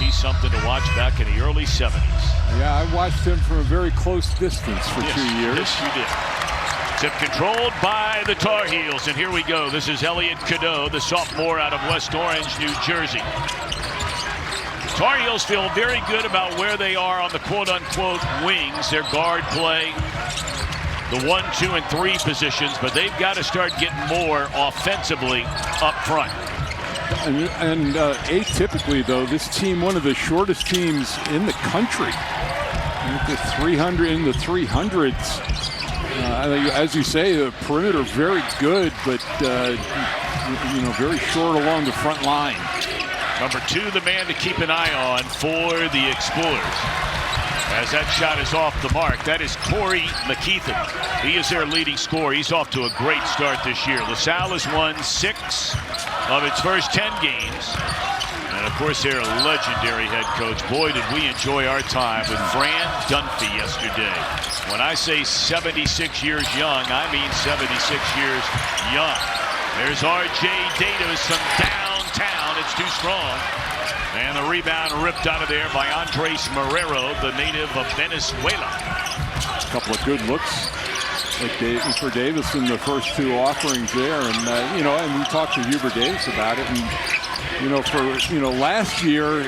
He's something to watch back in the early 70s. Yeah, I watched him from a very close distance for 2 years. Yes, you did. Tip controlled by the Tar Heels, and here we go. This is Elliot Cadeau, the sophomore out of West Orange, New Jersey. Tar Heels feel very good about where they are on the quote-unquote wings, their guard play, the 1, 2, and 3 positions, but they've got to start getting more offensively up front. And atypically, though, this team, one of the shortest teams in the country, the 300 in the 300s. As you say, the perimeter very good, but very short along the front line. Number 2, the man to keep an eye on for the Explorers. As that shot is off the mark, that is Corey McKeithen. He is their leading scorer. He's off to a great start this year. LaSalle has won 6 of its first 10 games. And, of course, their legendary head coach. Boy, did we enjoy our time with Fran Dunphy yesterday. When I say 76 years young, I mean 76 years young. There's R.J. Davis from downtown. It's too strong. And the rebound ripped out of there by Andres Marrero, the native of Venezuela. A couple of good looks for Davis in the first 2 offerings there. And, and we talked to Hubert Davis about it. And, last year,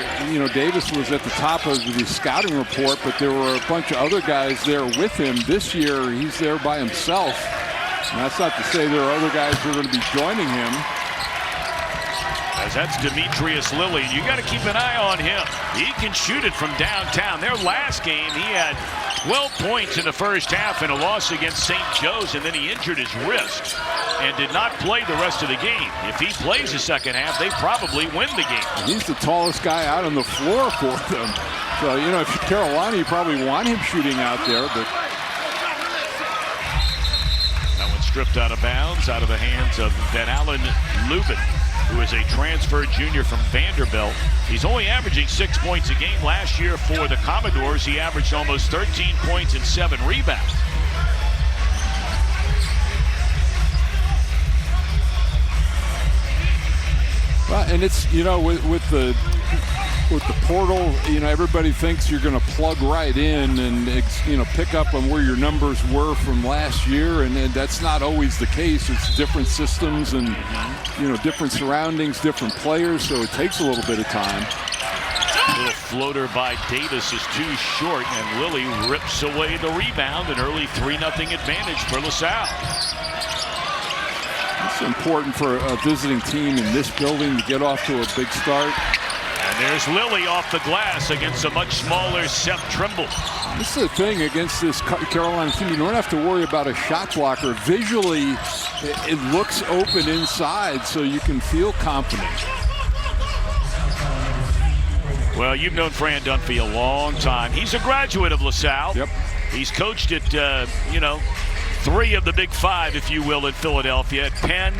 Davis was at the top of the scouting report, but there were a bunch of other guys there with him. This year, he's there by himself. And that's not to say there are other guys who are going to be joining him. As that's Demetrius Lilly. You got to keep an eye on him. He can shoot it from downtown. Their last game, he had 12 points in the first half in a loss against St. Joe's, and then he injured his wrist and did not play the rest of the game. If he plays the second half, they probably win the game. He's the tallest guy out on the floor for them. So, if you're Carolina, you probably want him shooting out there, but that one stripped out of bounds, out of the hands of Van Allen Lubin, who is a transfer junior from Vanderbilt. He's only averaging 6 points a game. Last year for the Commodores, he averaged almost 13 points and 7 rebounds. Well, and it's, with the portal, everybody thinks you're going to plug right in and, pick up on where your numbers were from last year. And that's not always the case. It's different systems and, different surroundings, different players. So it takes a little bit of time. A little floater by Davis is too short, and Lilly rips away the rebound. An early 3-0 advantage for LaSalle. It's important for a visiting team in this building to get off to a big start. And there's Lilly off the glass against a much smaller Seth Trimble. This is the thing against this Carolina team. You don't have to worry about a shot blocker. Visually, it looks open inside, so you can feel confident. Well, you've known Fran Dunphy a long time. He's a graduate of LaSalle. Yep. He's coached at, 3 of the Big 5, if you will, in Philadelphia. At Penn,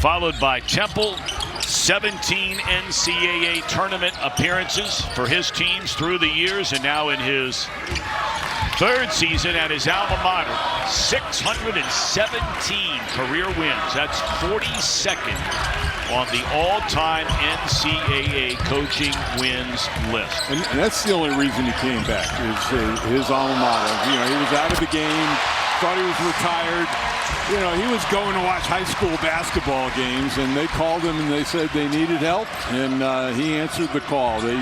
followed by Temple. 17 NCAA tournament appearances for his teams through the years, and now in his 3rd season at his alma mater, 617 career wins. That's 42nd on the all-time NCAA coaching wins list. And that's the only reason he came back, is his alma mater. He was out of the game, thought he was retired. He was going to watch high school basketball games, and they called him and they said they needed help, and he answered the call. They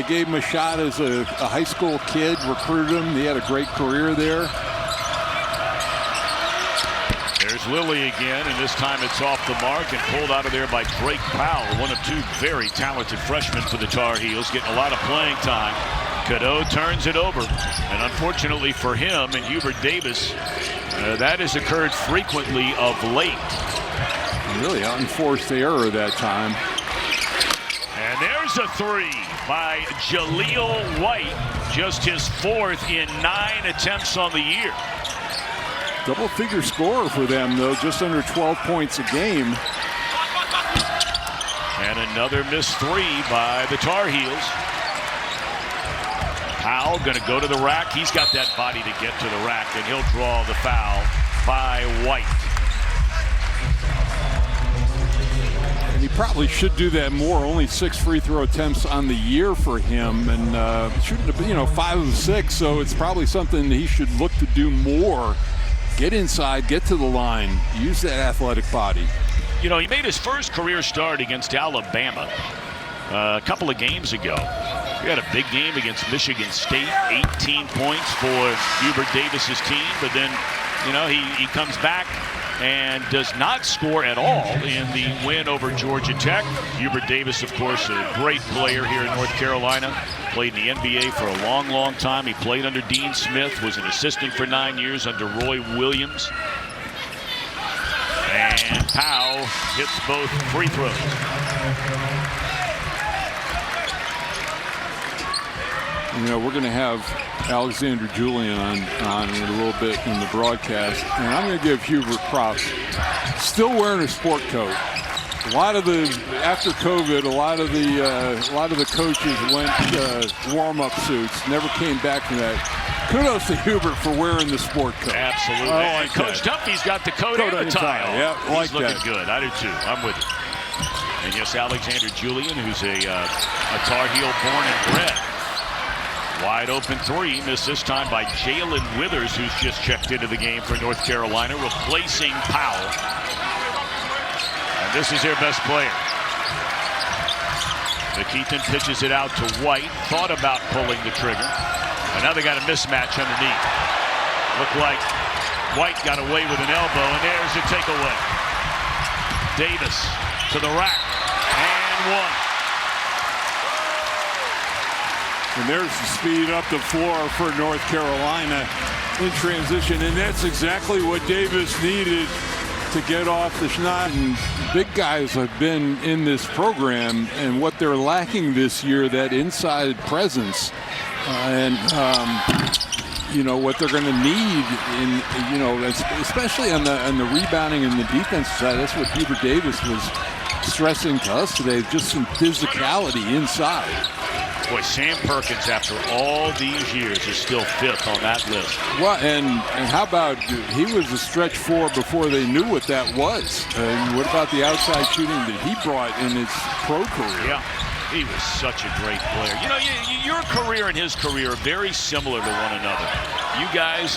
gave him a shot as a high school kid, recruited him. He had a great career there. There's Lilly again, and this time it's off the mark and pulled out of there by Drake Powell, one of 2 very talented freshmen for the Tar Heels, getting a lot of playing time. Cadeau turns it over, and unfortunately for him and Hubert Davis, that has occurred frequently of late. Really unforced error that time. And there's a 3 by Jaleel White, just his 4th in 9 attempts on the year. Double-figure scorer for them, though, just under 12 points a game. And another missed 3 by the Tar Heels. Powell going to go to the rack. He's got that body to get to the rack, and he'll draw the foul by White. And he probably should do that more. Only 6 free throw attempts on the year for him, and shooting 5 of 6. So it's probably something that he should look to do more. Get inside, get to the line, use that athletic body. He made his first career start against Alabama a couple of games ago. He had a big game against Michigan State, 18 points for Hubert Davis's team, but then, he comes back and does not score at all in the win over Georgia Tech. Hubert Davis, of course, a great player here in North Carolina. Played in the NBA for a long, long time. He played under Dean Smith, was an assistant for 9 years under Roy Williams. And Powell hits both free throws. We're going to have Alexander Julian on in a little bit in the broadcast, and I'm going to give Hubert props. Still wearing a sport coat. After COVID, a lot of the coaches went warm-up suits. Never came back from that. Kudos to Hubert for wearing the sport coat. Absolutely. And Coach Dumpy's got the coat and the tie. Yeah, he's looking good. I do too. I'm with you. And yes, Alexander Julian, who's a Tar Heel born and bred. Wide open three, missed this time by Jalen Withers, who's just checked into the game for North Carolina, replacing Powell. And this is their best player. McKeithen pitches it out to White, thought about pulling the trigger. And now they got a mismatch underneath. Looked like White got away with an elbow, and there's a takeaway. Davis to the rack, and one. And there's the speed up the floor for North Carolina in transition, and that's exactly what Davis needed to get off the shot. And big guys have been in this program, and what they're lacking this year, that inside presence, what they're going to need in, especially on the rebounding and the defense side. That's what Hubert Davis was stressing to us today, just some physicality inside. Boy, Sam Perkins, after all these years, is still 5th on that list. Well, and how about he was a stretch 4 before they knew what that was? And what about the outside shooting that he brought in his pro career? Yeah, he was such a great player. Your career and his career are very similar to one another. You guys,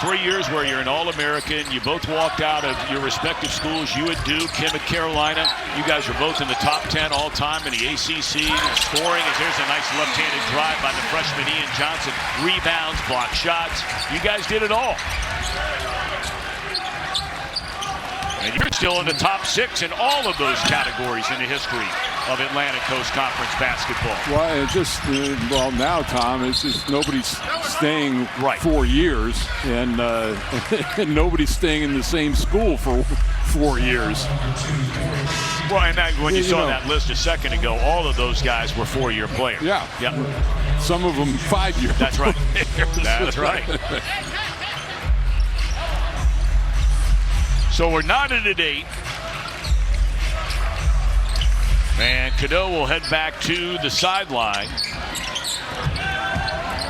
3 years where you're an All-American. You both walked out of your respective schools. You at Duke, him at Carolina. You guys were both in the top 10 all-time in the ACC. Scoring, as there's a nice left-handed drive by the freshman Ian Johnson. Rebounds, block shots. You guys did it all. And you're still in the top 6 in all of those categories in the history of Atlantic Coast Conference basketball. Well, it's just, now, Tom, it's just nobody's staying 4 years, and nobody's staying in the same school for 4 years. Well, and when you saw that list a second ago, all of those guys were 4-year players. Yeah. Some of them 5 years. That's right. That's right. So we're knotted at 8. And Cadeau will head back to the sideline.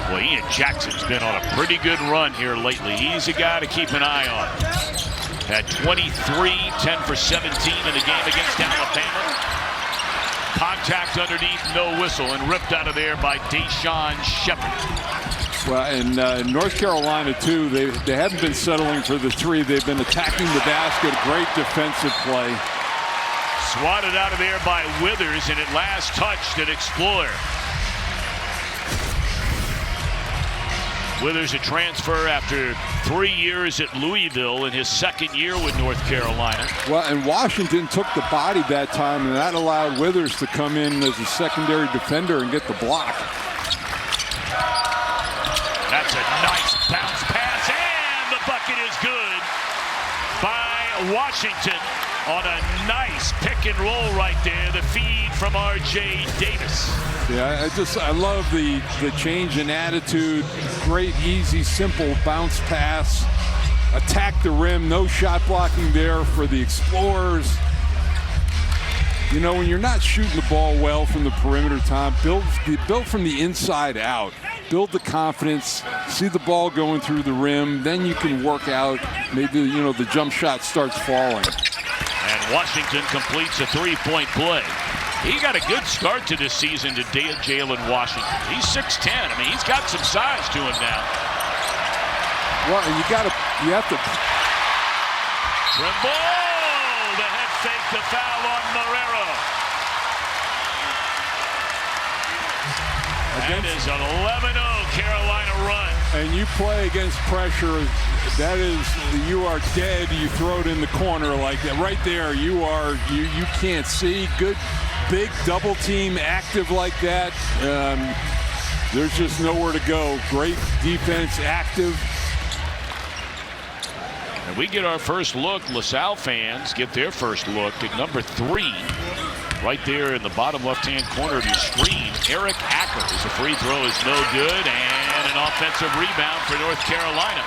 Well, Ian Jackson's been on a pretty good run here lately. He's a guy to keep an eye on. Had 23, 10 for 17 in the game against Alabama. Contact underneath, no whistle, and ripped out of there by Deshaun Shepard. Well, and North Carolina, too, they haven't been settling for the 3. They've been attacking the basket. Great defensive play. Swatted out of there by Withers, and at last touched at Explorer. Withers a transfer after 3 years at Louisville in his 2nd year with North Carolina. Well, and Washington took the body that time, and that allowed Withers to come in as a secondary defender and get the block. That's a nice bounce pass, and the bucket is good by Washington on a nice pick and roll right there. The feed from R.J. Davis. Yeah, I love the change in attitude. Great, easy, simple bounce pass. Attack the rim, no shot blocking there for the Explorers. When you're not shooting the ball well from the perimeter, Tom, build from the inside out. Build the confidence, see the ball going through the rim, then you can work out. Maybe, the jump shot starts falling. Washington completes a three-point play. He got a good start to this season to Jalen Washington. He's 6'10". I mean, he's got some size to him now. Well, you have to. Trimble, the head fake, the foul on Marrero. That is an 11-0 Carolina run. And you play against pressure, you are dead. You throw it in the corner like that. Right there, you can't see. Good, big double team, active like that. There's just nowhere to go. Great defense, active. And we get our first look. LaSalle fans get their first look at number 3. Right there in the bottom left-hand corner of your screen, Eric Ackers. A free throw is no good, and an offensive rebound for North Carolina.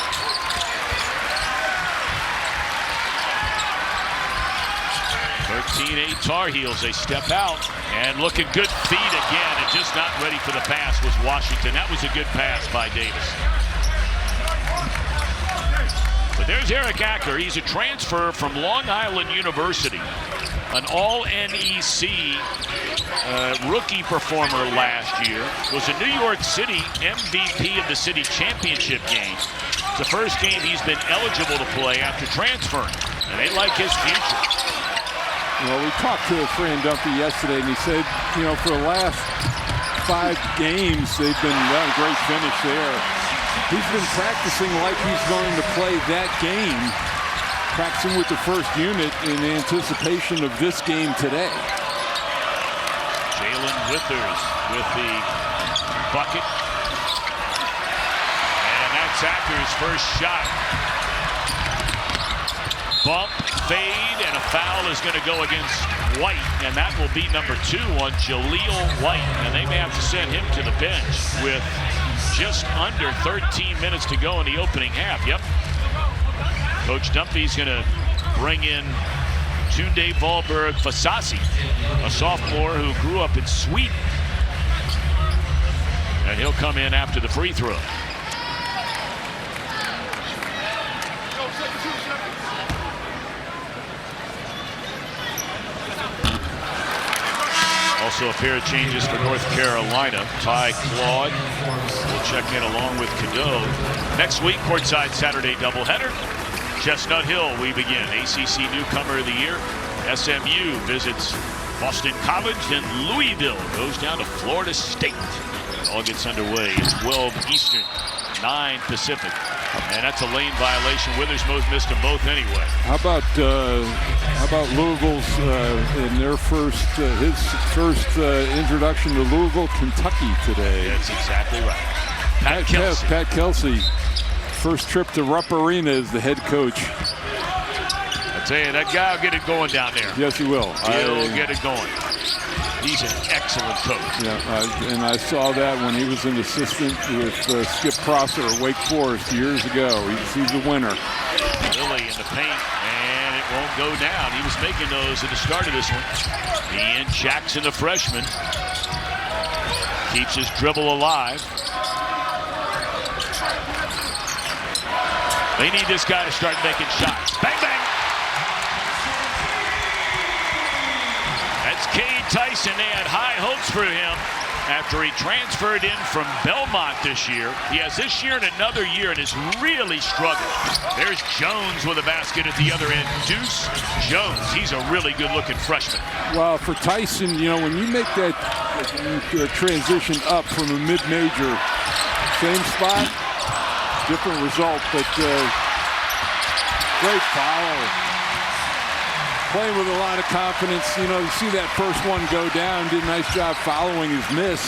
(13-8) Tar Heels. They step out and looking good feet again, and just not ready for the pass was Washington. That was a good pass by Davis. But there's Eric Acker. He's a transfer from Long Island University. An all-NEC rookie performer last year. Was a New York City MVP of the city championship game. It's the first game he's been eligible to play after transferring. And they like his future. Well, we talked to Fran Dumpy yesterday, and he said, for the last 5 games, they've been a great finish there. He's been practicing like he's going to play that game. Practicing with the first unit in anticipation of this game today. Jalen Withers with the bucket. And that's Acker's first shot. Bump, fade, and a foul is going to go against White. And that will be number 2 on Jaleel White. And they may have to send him to the bench with just under 13 minutes to go in the opening half. Yep. Coach Dumpy's going to bring in Tunde Valberg Fasasi, a sophomore who grew up in Sweden. And he'll come in after the free throw. Also a pair of changes for North Carolina. Ty Claude will check in along with Cadeau. Next week, courtside Saturday doubleheader. Chestnut Hill, we begin. ACC Newcomer of the Year. SMU visits Boston College, and Louisville goes down to Florida State. It all gets underway. It's 12 Eastern, 9 Pacific. And that's a lane violation. Witherspoon missed them both anyway. How about Louisville's in their his first introduction to Louisville, Kentucky today? That's exactly right. Pat Kelsey. First trip to Rupp Arena as the head coach. I tell you, that guy will get it going down there. Yes, he will. He'll get it going. He's an excellent coach. Yeah, and I saw that when he was an assistant with Skip Prosser at Wake Forest years ago. He's a winner. Lilly in the paint, and it won't go down. He was making those at the start of this one. Ian Jackson, the freshman, keeps his dribble alive. They need this guy to start making shots. Bang, bang. That's Cade Tyson. They had high hopes for him after he transferred in from Belmont this year. He has this year and another year and has really struggled. There's Jones with a basket at the other end. Deuce Jones. He's a really good-looking freshman. Well, for Tyson, when you make that transition up from a mid-major, same spot, different result, but great foul. Playing with a lot of confidence. You see that first one go down. Did a nice job following his miss.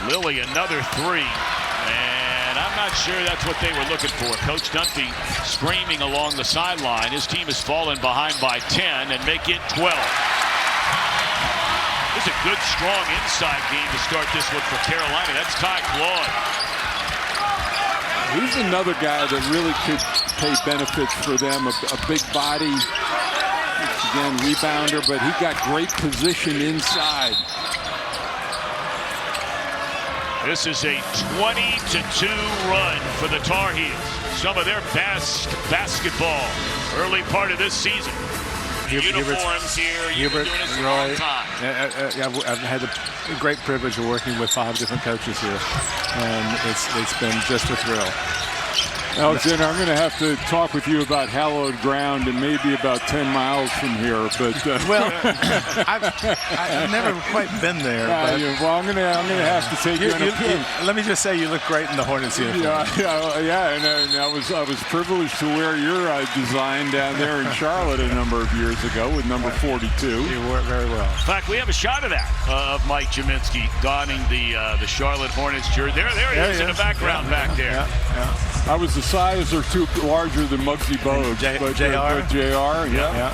Lilly, another 3. And I'm not sure that's what they were looking for. Coach Dunphy screaming along the sideline. His team has fallen behind by 10 and make it 12. It's a good, strong inside game to start this one for Carolina. That's Ty Claude. He's another guy that really could pay benefits for them. A big body, again, rebounder, but he got great position inside. This is a 20-2 run for the Tar Heels. Some of their best basketball early part of this season. Uniforms here. You've been doing this a long time. I've had the great privilege of working with 5 different coaches here, and it's been just a thrill. Alexander, I'm going to have to talk with you about hallowed ground and maybe about 10 miles from here. But well, I've never quite been there. But well, I'm going to have to take you on a peek. Let me just say, you look great in the Hornets uniform. And I was privileged to wear your design down there in Charlotte a number of years ago with number 42. You wore it very well. In fact, we have a shot of that of Mike Jaminski donning the Charlotte Hornets jersey. There he is in the background back there. Yeah. I was a size or 2 larger than Muggsy Bogues. JR. Yeah.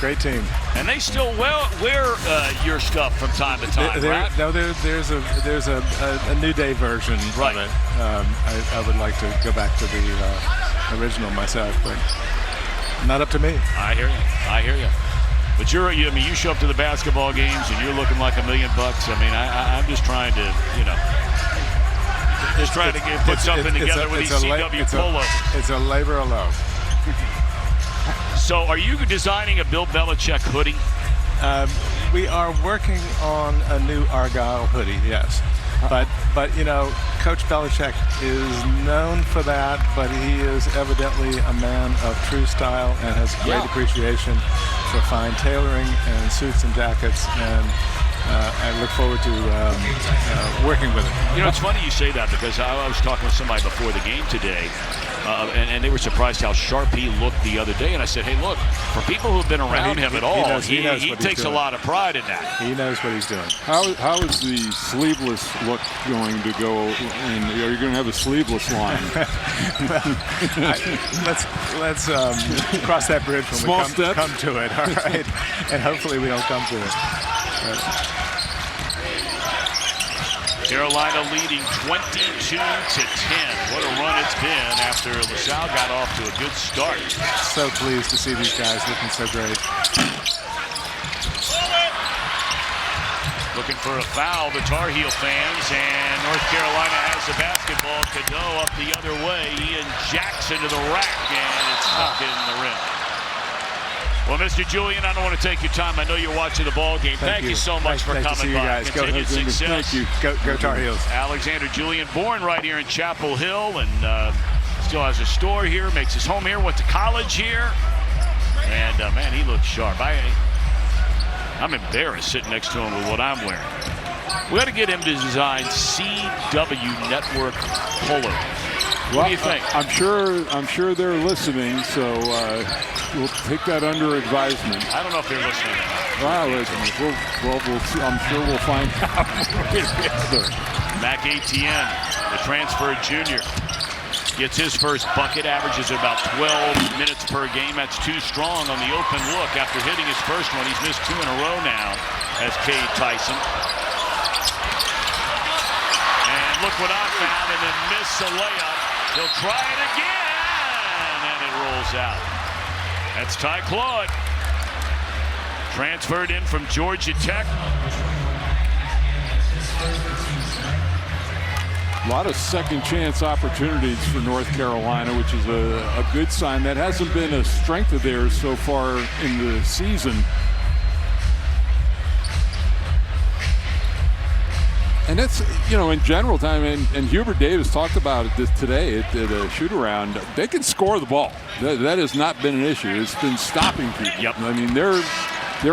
Great team. And they still wear your stuff from time to time, right? No, there's a New Day version of it. I would like to go back to the original myself, but not up to me. I hear you. But you show up to the basketball games and you're looking like $1 million. I mean, I'm just trying to, put something together with these CW polos. It's a labor of love. So are you designing a Bill Belichick hoodie? We are working on a new Argyle hoodie, yes. But Coach Belichick is known for that, but he is evidently a man of true style and has great appreciation for fine tailoring and suits and jackets, and I look forward to working with it. It's funny you say that, because I was talking with somebody before the game today, and they were surprised how sharp he looked the other day. And I said, hey, look, for people who've been around him at all, he takes a lot of pride in that. He knows what he's doing. How is the sleeveless look going to go? And are you going to have a sleeveless line? Let's cross that bridge when we come to it. All right, and hopefully we don't come to it. Carolina leading 22-10. What a run it's been after LaSalle got off to a good start. So pleased to see these guys looking so great. Looking for a foul, the Tar Heel fans, and North Carolina has the basketball. Cadeau up the other way. Ian Jackson to the rack, and it's stuck in the rim. Well, Mr. Julian, I don't want to take your time. I know you're watching the ball game. Thank you so much for coming by. Continued success. Thank you. Go Tar Heels. Alexander Julian, born right here in Chapel Hill, and still has a store here, makes his home here, went to college here. And, man, he looks sharp. I'm embarrassed sitting next to him with what I'm wearing. We got to get him to design CW Network polos. What do you think? I'm sure they're listening, so we'll take that under advisement. I don't know if they're listening. I'm sure we'll find out. Mac Etienne, the transfer junior, gets his first bucket, averages about 12 minutes per game. That's too strong on the open look after hitting his first one. He's missed 2 in a row now as Cade Tyson. And look what I found, and then miss a layup. He'll try it again, and it rolls out. That's Ty Claude. Transferred in from Georgia Tech. A lot of second chance opportunities for North Carolina, which is a good sign. That hasn't been a strength of theirs so far in the season. And that's, in general time, and Hubert Davis talked about it today at a shoot-around, they can score the ball. That has not been an issue. It's been stopping people. Yep. I mean, they're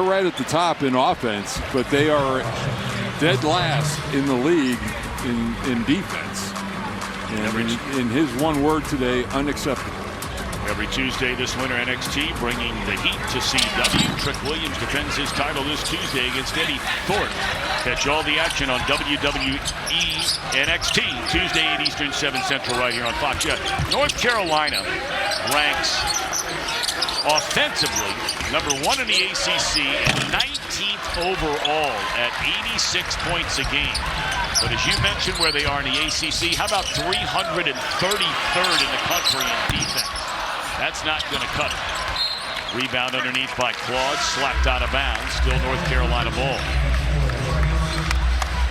right at the top in offense, but they are dead last in the league in defense. And in his one word today, unacceptable. Every Tuesday this winter, NXT bringing the heat to CW. Trick Williams defends his title this Tuesday against Eddie Thorpe. Catch all the action on WWE NXT, Tuesday 8 Eastern, 7 Central, right here on Fox. Yeah. North Carolina ranks offensively number 1 in the ACC and 19th overall at 86 points a game. But as you mentioned where they are in the ACC, how about 333rd in the country in defense? That's not going to cut it. Rebound underneath by Claude, slapped out of bounds. Still North Carolina ball.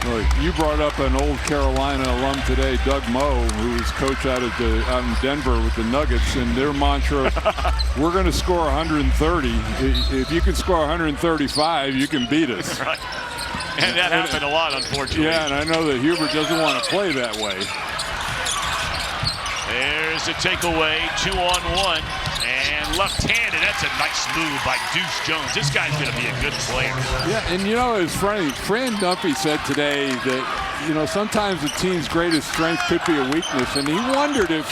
Well, you brought up an old Carolina alum today, Doug Moe, who was coach out in Denver with the Nuggets, and their mantra, we're going to score 130. If you can score 135, you can beat us. Right. And that happened a lot, unfortunately. Yeah, and I know that Hubert doesn't want to play that way. There's a takeaway, 2-on-1, and left-handed. That's a nice move by Deuce Jones. This guy's going to be a good player. Yeah, and you know, it's funny. Fran Dumpy said today that, you know, sometimes a team's greatest strength could be a weakness, and he wondered if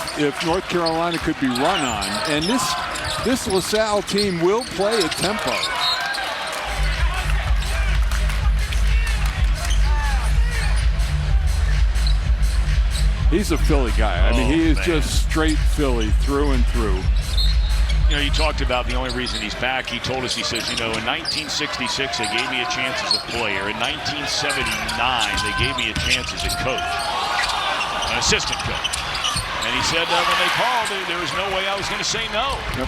North Carolina could be run on. And this LaSalle team will play a tempo. He's a Philly guy. I mean, he is just straight Philly through and through. You know, you talked about the only reason he's back. He told us, he says, you know, in 1966, they gave me a chance as a player. In 1979, they gave me a chance as a coach, an assistant coach. And he said when they called, there was no way I was going to say no. Yep.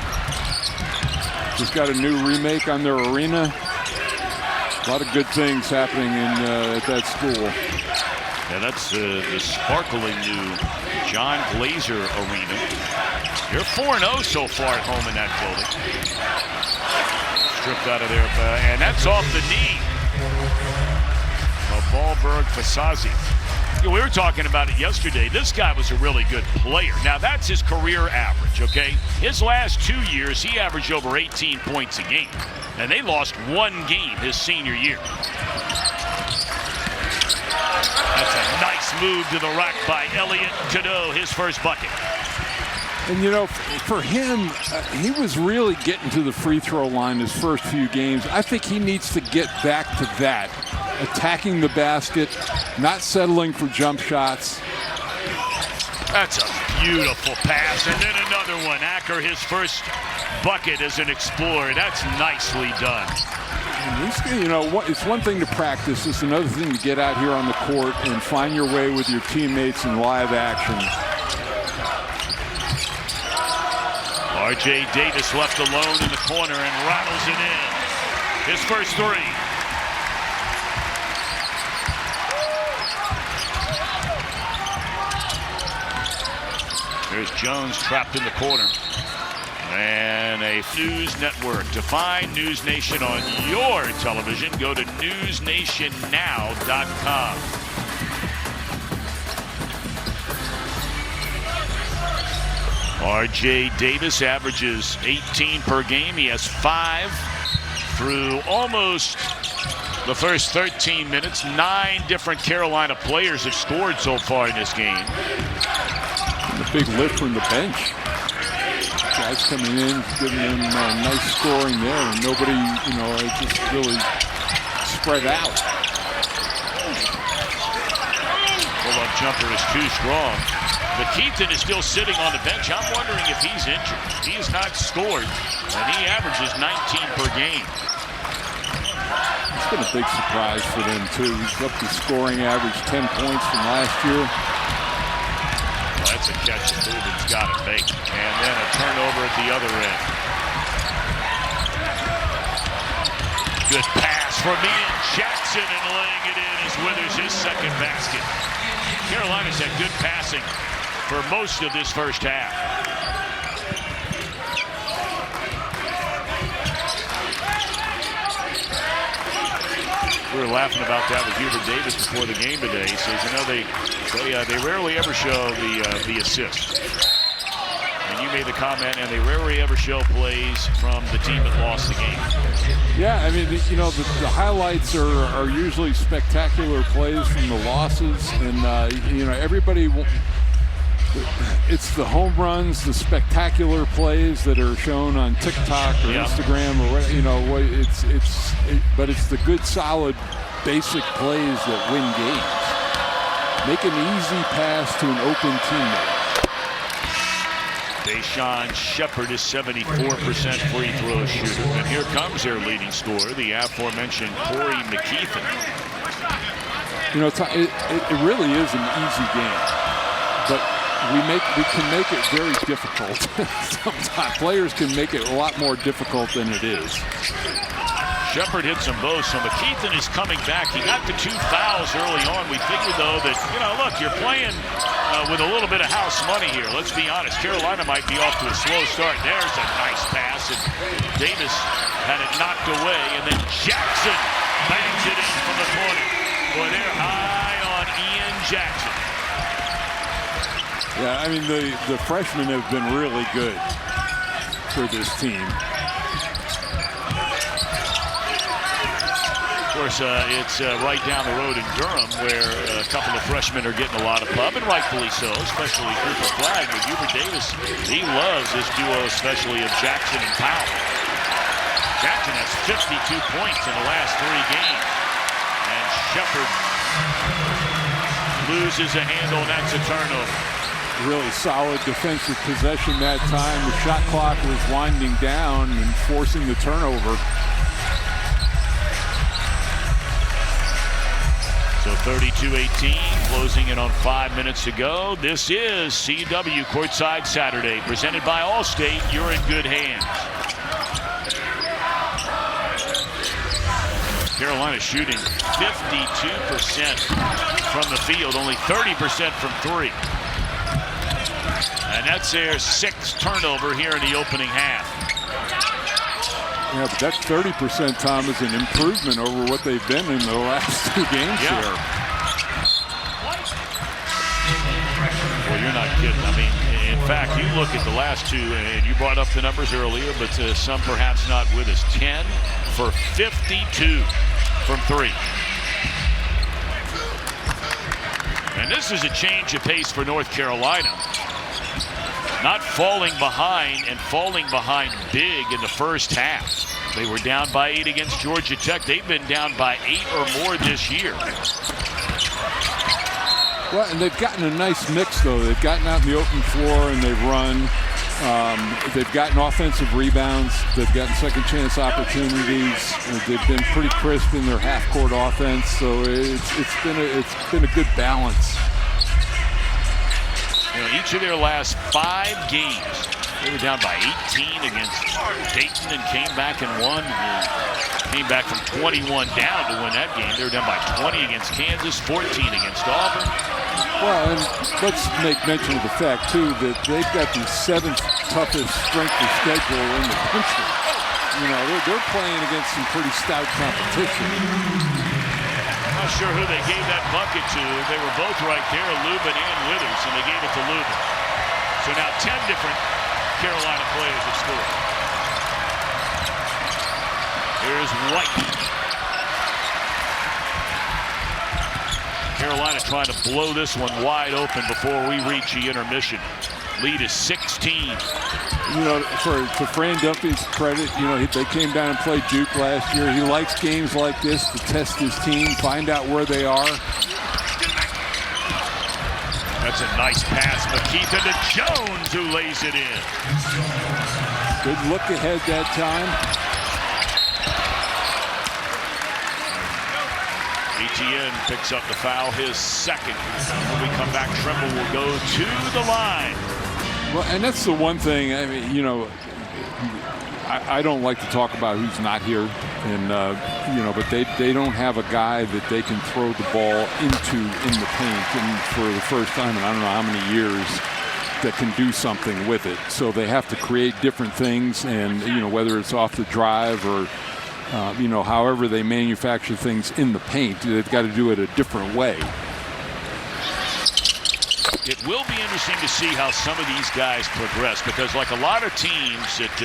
Just got a new remake on their arena. A lot of good things happening at that school. Yeah, that's the sparkling new John Glazer Arena. You're 4-0 so far at home in that building. Stripped out of there, and that's off the knee of Ballberg Fasazi. We were talking about it yesterday. This guy was a really good player. Now, that's his career average, okay? His last 2 years, he averaged over 18 points a game. And they lost one game his senior year. That's a nice move to the rack by Elliot Cadeau, his first bucket. And, you know, for him, he was really getting to the free throw line his first few games. I think he needs to get back to that, attacking the basket, not settling for jump shots. That's a beautiful pass, and then another one. Acker, his first bucket as an Explorer. That's nicely done. And you know, it's one thing to practice. It's another thing to get out here on the court and find your way with your teammates in live action. R.J. Davis left alone in the corner and rattles it in. His first three. There's Jones trapped in the corner. And a News Network. To find News Nation on your television, go to newsnationnow.com. R.J. Davis averages 18 per game. He has 5 through almost the first 13 minutes. 9 different Carolina players have scored so far in this game. And a big lift from the bench. Guys coming in, giving them nice scoring there, and nobody, you know, just really spread out. Pull-up jumper is too strong. McKeithen is still sitting on the bench. I'm wondering if he's injured. He has not scored, and he averages 19 per game. It's been a big surprise for them, too. He's up to scoring average 10 points from last year. Well, that's a catch that Rubin's got to make. And then a turnover at the other end. Good pass from Ian Jackson, and laying it in is Withers his second basket. Carolina's had good passing for most of this first half. We were laughing about that with Hubert Davis before the game today. He says, you know, they rarely ever show the assist. And you made the comment, and they rarely ever show plays from the team that lost the game. Yeah, I mean, you know, the highlights are usually spectacular plays from the losses, and you know, everybody. It's the home runs, the spectacular plays that are shown on TikTok or Instagram or whatever, you know. But it's the good, solid, basic plays that win games. Make an easy pass to an open teammate. Deshaun Shepard is 74% free throw shooter, and here comes their leading scorer, the aforementioned Corey McKeithen. You know, it really is an easy game, but we can make it very difficult. Sometimes players can make it a lot more difficult than it is. Shepard hits them both, so McKeithen is coming back. He got the 2 fouls early on. We figured, though, that, look, you're playing with a little bit of house money here. Let's be honest. Carolina might be off to a slow start. There's a nice pass, and Davis had it knocked away, and then Jackson bangs it in from the corner. Boy, they're high on Ian Jackson. Yeah, I mean, the freshmen have been really good for this team. Of course, it's right down the road in Durham where a couple of freshmen are getting a lot of pub, and rightfully so, especially Cooper Flagg. But Hubert Davis, he loves this duo, especially of Jackson and Powell. Jackson has 52 points in the last 3 games. And Shepard loses a handle, and that's a turnover. Really solid defensive possession that time. The shot clock was winding down and forcing the turnover. So 32-18, closing in on 5 minutes to go. This is CW Courtside Saturday, presented by Allstate. You're in good hands. Carolina shooting 52% from the field, only 30% from 3. And that's their 6th turnover here in the opening half. Yeah, but that 30%, Tom, is an improvement over what they've been in the last 2 games here. Well, you're not kidding. I mean, in fact, you look at the last 2, and you brought up the numbers earlier, but some perhaps not with us. 10 for 52 from 3. And this is a change of pace for North Carolina. Not falling behind, and falling behind big in the first half. They were down by 8 against Georgia Tech. They've been down by 8 or more this year. Well, and they've gotten a nice mix, though. They've gotten out in the open floor and they've run. They've gotten offensive rebounds. They've gotten second chance opportunities. They've been pretty crisp in their half-court offense. So it's been a good balance. Each of their last 5 games, they were down by 18 against Dayton and came back and won. Came back from 21 down to win that game. They were down by 20 against Kansas, 14 against Auburn. Well, and let's make mention of the fact, too, that they've got the 7th toughest strength of schedule in the country. They're playing against some pretty stout competition. Not sure who they gave that bucket to. They were both right there, Lubin and Withers, and they gave it to Lubin. So now 10 different Carolina players have scored. Here's White. Carolina trying to blow this one wide open before we reach the intermission. Lead is 16. To Fran Duffy's credit, they came down and played Duke last year. He likes games like this to test his team, find out where they are. That's a nice pass. McKeithen to Jones, who lays it in. Good look ahead that time. Etienne picks up the foul, his 2nd. When we come back, Trimble will go to the line. Well, and that's the one thing, I mean, I don't like to talk about who's not here, and but they don't have a guy that they can throw the ball into in the paint, and for the first time in I don't know how many years, that can do something with it. So they have to create different things, and whether it's off the drive or however they manufacture things in the paint, they've got to do it a different way. It will be interesting to see how some of these guys progress, because like a lot of teams that,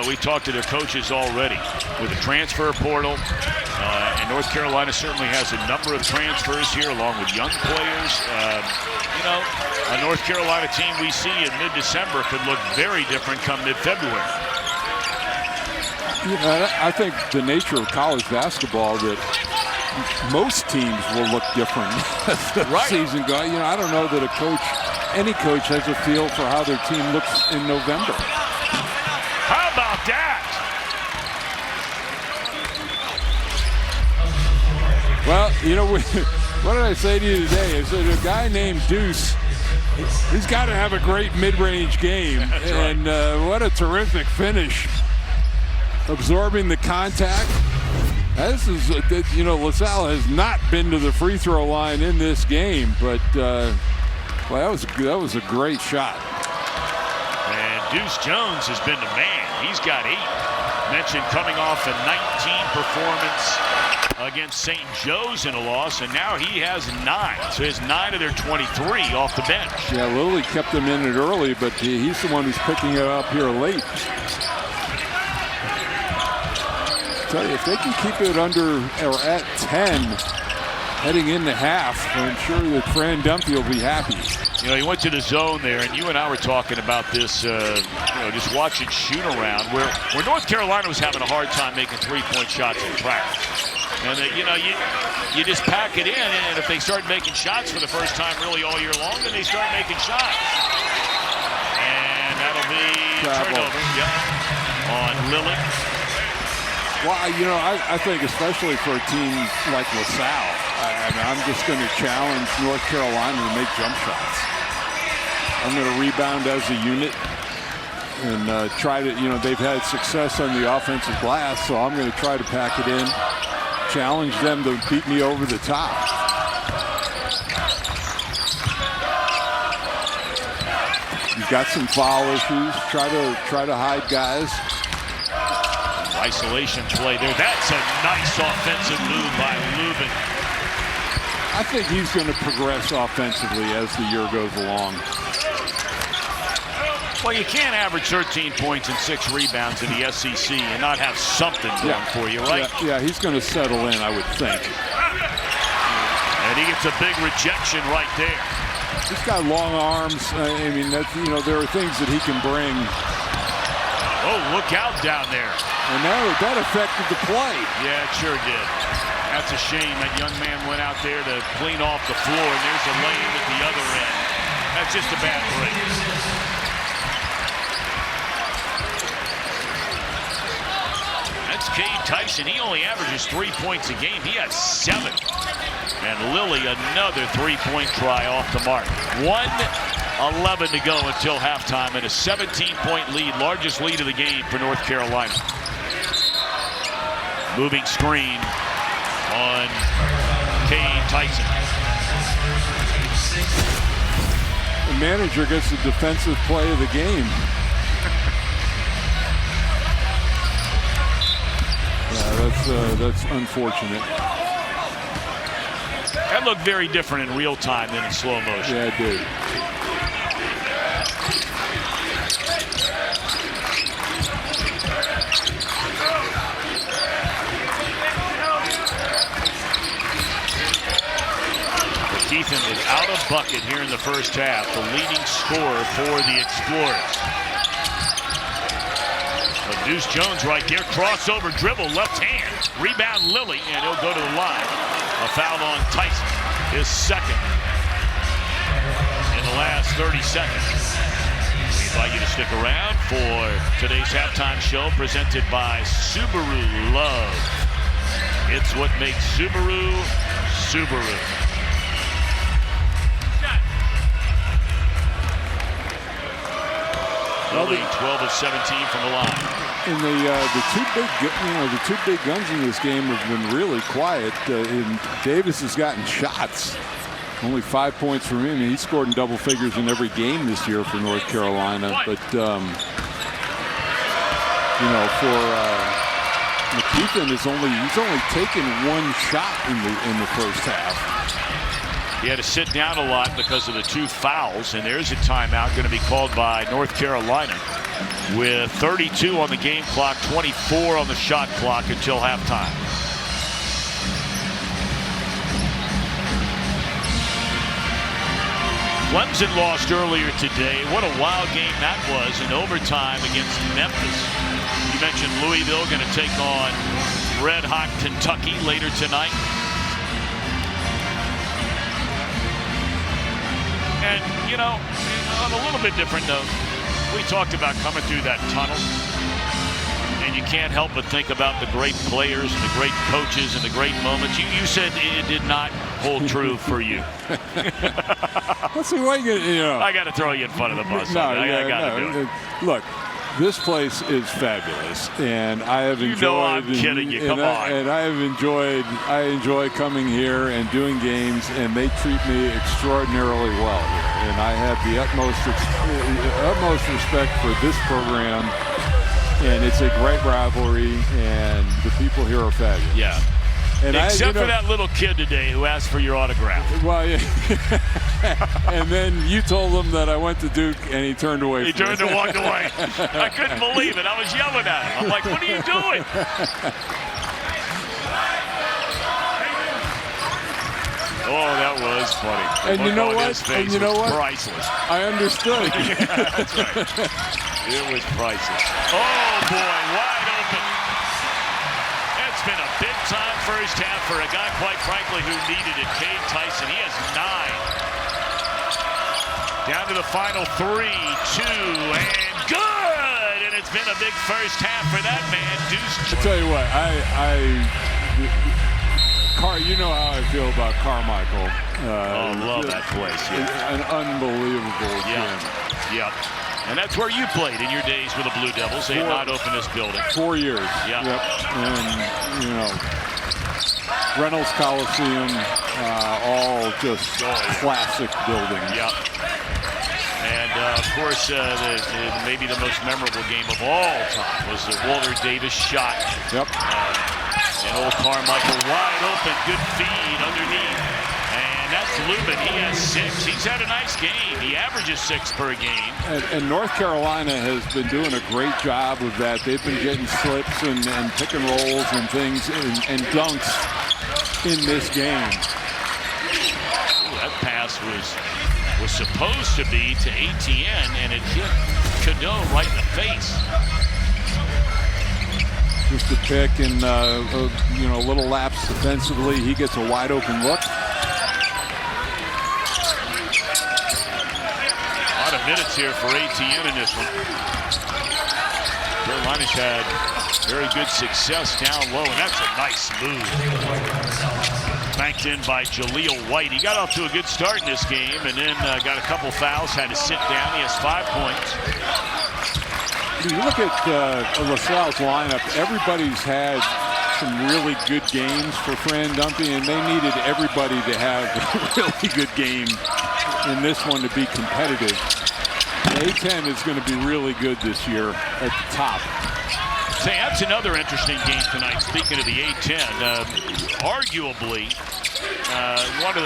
we talked to their coaches already with the transfer portal, and North Carolina certainly has a number of transfers here along with young players. A North Carolina team we see in mid-December could look very different come mid-February. I think the nature of college basketball that most teams will look different as the season goes. I don't know that any coach has a feel for how their team looks in November. How about that? Well, what did I say to you today? I said a guy named Deuce, he's got to have a great mid-range game. That's and right. What a terrific finish. absorbing the contact. This is, LaSalle has not been to the free throw line in this game, but well, that was a great shot. And Deuce Jones has been the man. He's got 8. Mentioned coming off a 19 performance against St. Joe's in a loss, and now he has 9. So he has 9 of their 23 off the bench. Yeah, Lilly kept him in it early, but he's the one who's picking it up here late. Tell you, if they can keep it under or at 10 heading into half, I'm sure that Fran Dunphy will be happy. You know, he went to the zone there, and you and I were talking about this, just watching shoot around, where North Carolina was having a hard time making three-point shots in practice. And, you just pack it in, and if they start making shots for the first time really all year long, then they start making shots. And that'll be a turnover on Lilly. Well, I think especially for a team like LaSalle, I'm just going to challenge North Carolina to make jump shots. I'm going to rebound as a unit and try to, they've had success on the offensive glass, so I'm going to try to pack it in, challenge them to beat me over the top. You've got some foul issues. Try to hide guys. Isolation play there. That's a nice offensive move by Lubin. I think he's going to progress offensively as the year goes along. Well, you can't average 13 points and 6 rebounds in the SEC and not have something going for you, right? Yeah, he's going to settle in, I would think. And he gets a big rejection right there. He's got long arms. I mean, there are things that he can bring. Oh, look out down there. And that affected the play. Yeah, it sure did. That's a shame. That young man went out there to clean off the floor, and there's a lay-in at the other end. That's just a bad break. That's Cade Tyson. He only averages 3 points a game. He had 7. And Lilly, another three-point try off the mark. 1:11 to go until halftime, and a 17-point lead, largest lead of the game for North Carolina. Moving screen on Cade Tyson. The manager gets the defensive play of the game. Yeah, that's unfortunate. That looked very different in real time than in slow motion. Yeah, it did. Ethan without a bucket here in the first half, the leading scorer for the Explorers. But Deuce Jones right there, crossover dribble, left hand, rebound Lilly, and he'll go to the line. A foul on Tyson, his second in the last 30 seconds. We invite you to stick around for today's halftime show presented by Subaru Love. It's what makes Subaru, Subaru. Lilly 12 of 17 from the line. And the two big guns in this game have been really quiet. And Davis has gotten shots. Only 5 points from him. He scored in double figures in every game this year for North Carolina. But for McKeithen he's only taken 1 shot in the first half. He had to sit down a lot because of the 2 fouls, and there's a timeout going to be called by North Carolina with 32 on the game clock, 24 on the shot clock until halftime. Clemson lost earlier today. What a wild game that was in overtime against Memphis. You mentioned Louisville going to take on red-hot Kentucky later tonight. And, on a little bit different note, we talked about coming through that tunnel, and you can't help but think about the great players and the great coaches and the great moments. You said it did not hold true for you. Let's see what I got to throw you in front of the bus. I got to do it. Look, This place is fabulous, and I have enjoyed. You know I'm kidding you. Come on. And I have enjoyed. I enjoy coming here and doing games, and they treat me extraordinarily well here. And I have the utmost respect for this program, and it's a great rivalry, and the people here are fabulous. Yeah. And Except for that little kid today who asked for your autograph. Well, yeah. And then you told him that I went to Duke, and he turned away. He turned and walked away. I couldn't believe it. I was yelling at him. I'm like, what are you doing? Oh, that was funny. And you know what? And you know what? Priceless. I understood. Yeah, that's right. It was priceless. Oh, boy, wide open. It's been a big-time first half for a guy, quite frankly, who needed it. Cade Tyson, he has 9. Down to the final 3, 2, and good! And it's been a big first half for that man, Deuce. I'll tell you what, you know how I feel about Carmichael. Love that place. Yeah. An unbelievable gym. Yep. And that's where you played in your days with the Blue Devils. They had not opened this building. 4 years. Yeah. Yep. And, you know, Reynolds Coliseum, all just classic buildings. Yep. And, of course, maybe the most memorable game of all time was the Walter Davis shot. Yep. And old Carmichael wide open, good feed underneath. And that's Lubin. He has 6. He's had a nice game. He averages 6 per game. And North Carolina has been doing a great job of that. They've been getting slips and pick and rolls and things and dunks in this game. Ooh, that pass was supposed to be to ATN, and it hit Cadeau right in the face. Just a pick and you know, a little lapse defensively. He gets a wide open look. A lot of minutes here for ATN in this one. Carolina's had very good success down low, and that's a nice move. Banked in by Jaleel White. He got off to a good start in this game, and then got a couple fouls, had to sit down. He has 5 points. You look at LaSalle's lineup, everybody's had some really good games for Fran Dumpy, and they needed everybody to have a really good game in this one to be competitive. The A-10 is going to be really good this year at the top. Say, that's another interesting game tonight. Speaking of the A-10, arguably, one of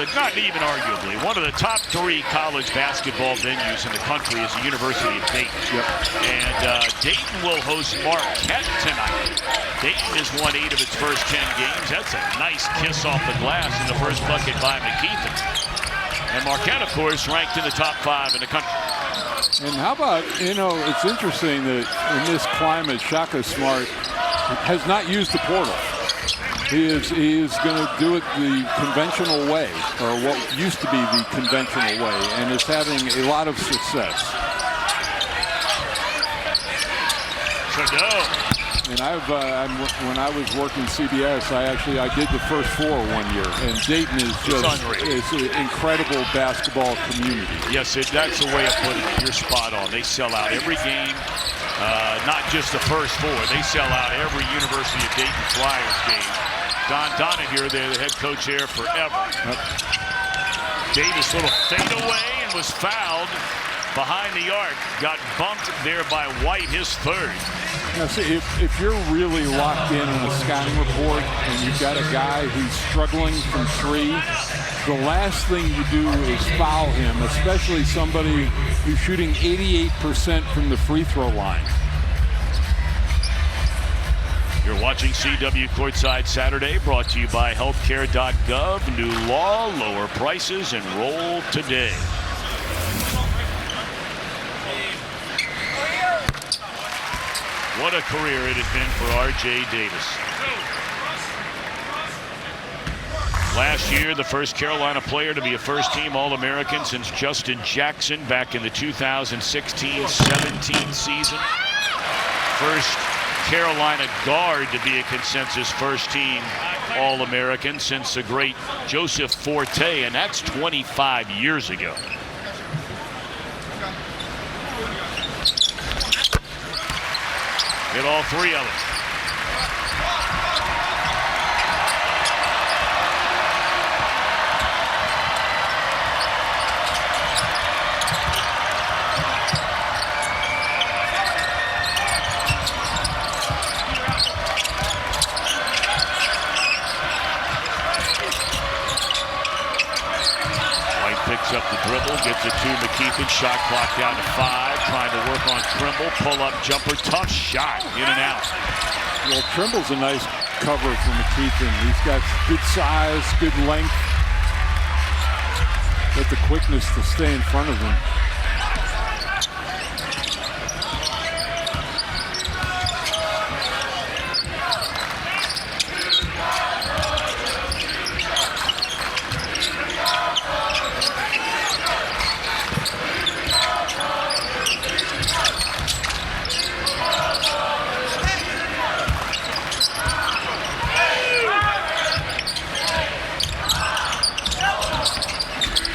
the top 3 college basketball venues in the country is the University of Dayton. Yep. And Dayton will host Marquette tonight. Dayton has won 8 of its first 10 games. That's a nice kiss off the glass in the first bucket by McKeithen. And Marquette, of course, ranked in the top 5 in the country. And how about, you know, it's interesting that in this climate, Shaka Smart has not used the portal. He is going to do it the conventional way, or what used to be the conventional way, and is having a lot of success. Trudeau. And when I was working CBS, I did the first 4 1 year, and Dayton is just it's an incredible basketball community. Yes, that's the way of putting it. You're spot on. They sell out every game, not just the first 4. They sell out every University of Dayton Flyers game. Don Donahue, they're the head coach there forever. Yep. Davis little fade away and was fouled behind the arc. Got bumped there by White, his 3rd. Now, see, if you're really locked in on a scouting report and you've got a guy who's struggling from 3, the last thing you do is foul him, especially somebody who's shooting 88% from the free throw line. You're watching CW Courtside Saturday, brought to you by healthcare.gov. New law, lower prices, enroll today. What a career it has been for R.J. Davis. Last year, the first Carolina player to be a first-team All-American since Justin Jackson back in the 2016-17 season. First Carolina guard to be a consensus first-team All-American since the great Joseph Forte, and that's 25 years ago. Hit all 3 of them. Picks up the dribble, gets it to McKeithen. Shot clock down to 5. Trying to work on Trimble. Pull-up jumper. Tough shot. In and out. Well, Trimble's a nice cover for McKeithen. He's got good size, good length. Got the quickness to stay in front of him.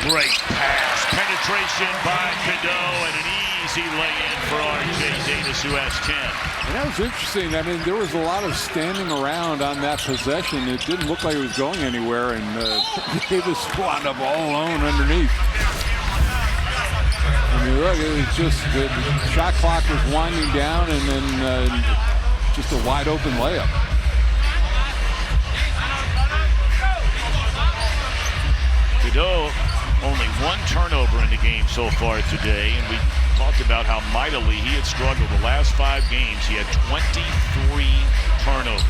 Great pass. Penetration by Cade and an easy lay-in for R.J. Davis, who has 10. And that was interesting. I mean, there was a lot of standing around on that possession. It didn't look like it was going anywhere, and Davis wound up all alone underneath. I mean, look, it was just the shot clock was winding down, and then just a wide-open layup. Cade, only 1 turnover in the game so far today, and we talked about how mightily he had struggled the last 5 games. He had 23 turnovers.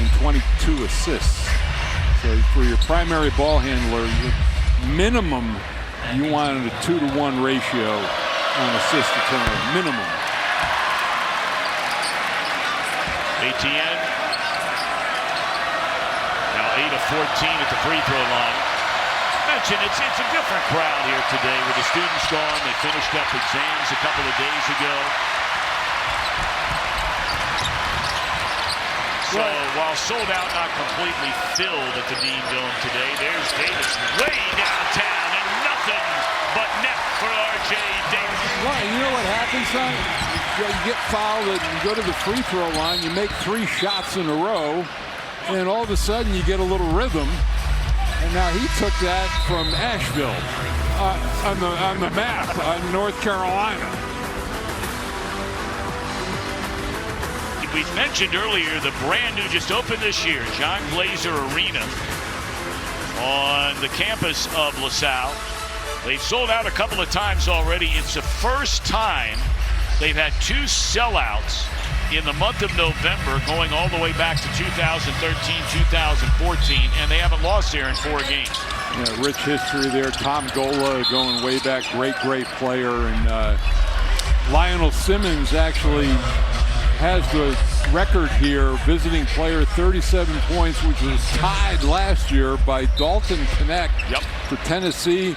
And 22 assists. So for your primary ball handler, minimum, you wanted a 2-to-1 ratio on assist to turnover, minimum. ATN now 8 of 14 at the free throw line. It's a different crowd here today with the students gone. They finished up exams a couple of days ago. So while sold out, not completely filled at the Dean Dome today, there's Davis way downtown and nothing but net for R.J. Davis. Well, you know what happens, son? You get fouled and you go to the free throw line, you make 3 shots in a row, and all of a sudden you get a little rhythm. And now he took that from Asheville on the map on North Carolina. We mentioned earlier the brand new, just opened this year, John Glazer Arena on the campus of LaSalle. They've sold out a couple of times already. It's the first time they've had 2 sellouts in the month of November, going all the way back to 2013, 2014, and they haven't lost there in 4 games. Yeah, rich history there. Tom Gola going way back, great player. And Lionel Simmons actually has the record here, visiting player, 37 points, which was tied last year by Dalton Knecht for Tennessee.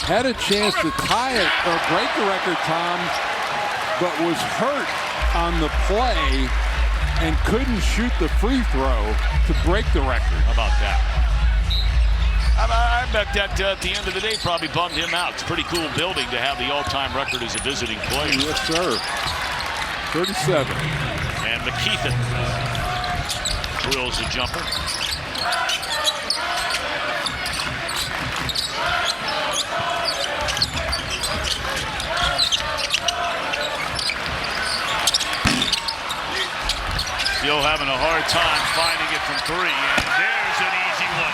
Had a chance to tie it or break the record, Tom, but was hurt on the play and couldn't shoot the free throw to break the record. How about that? I bet that at the end of the day probably bummed him out. It's a pretty cool building to have the all-time record as a visiting player. Yes, sir. 37. And McKeithen drills the jumper. Still having a hard time finding it from 3, and there's an easy one.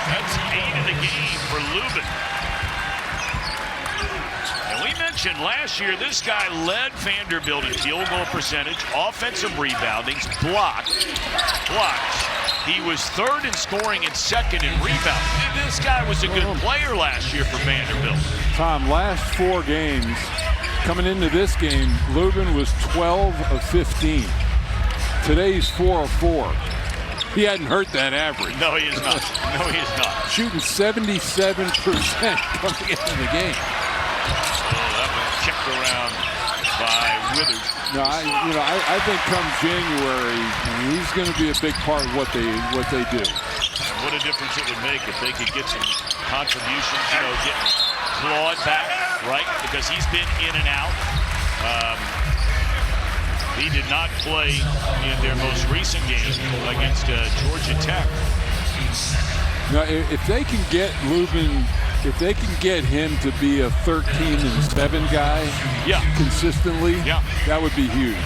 That's 8 in the game for Lubin. And we mentioned last year this guy led Vanderbilt in field goal percentage, offensive reboundings, blocks. He was 3rd in scoring and 2nd in rebounding. This guy was a good player last year for Vanderbilt. Tom, last 4 games, coming into this game, Lubin was 12 of 15. Today's 4 of 4. He hadn't hurt that average. No, he is not. No, he is not. Shooting 77% coming into the game. Oh, that was kicked around by Withers. No, I think come January, he's going to be a big part of what they do. And what a difference it would make if they could get some contributions, getting Claude back. right? Because he's been in and out. He did not play in their most recent game against Georgia Tech. Now, if they can get Lubin, if they can get him to be a 13-7 guy consistently, that would be huge.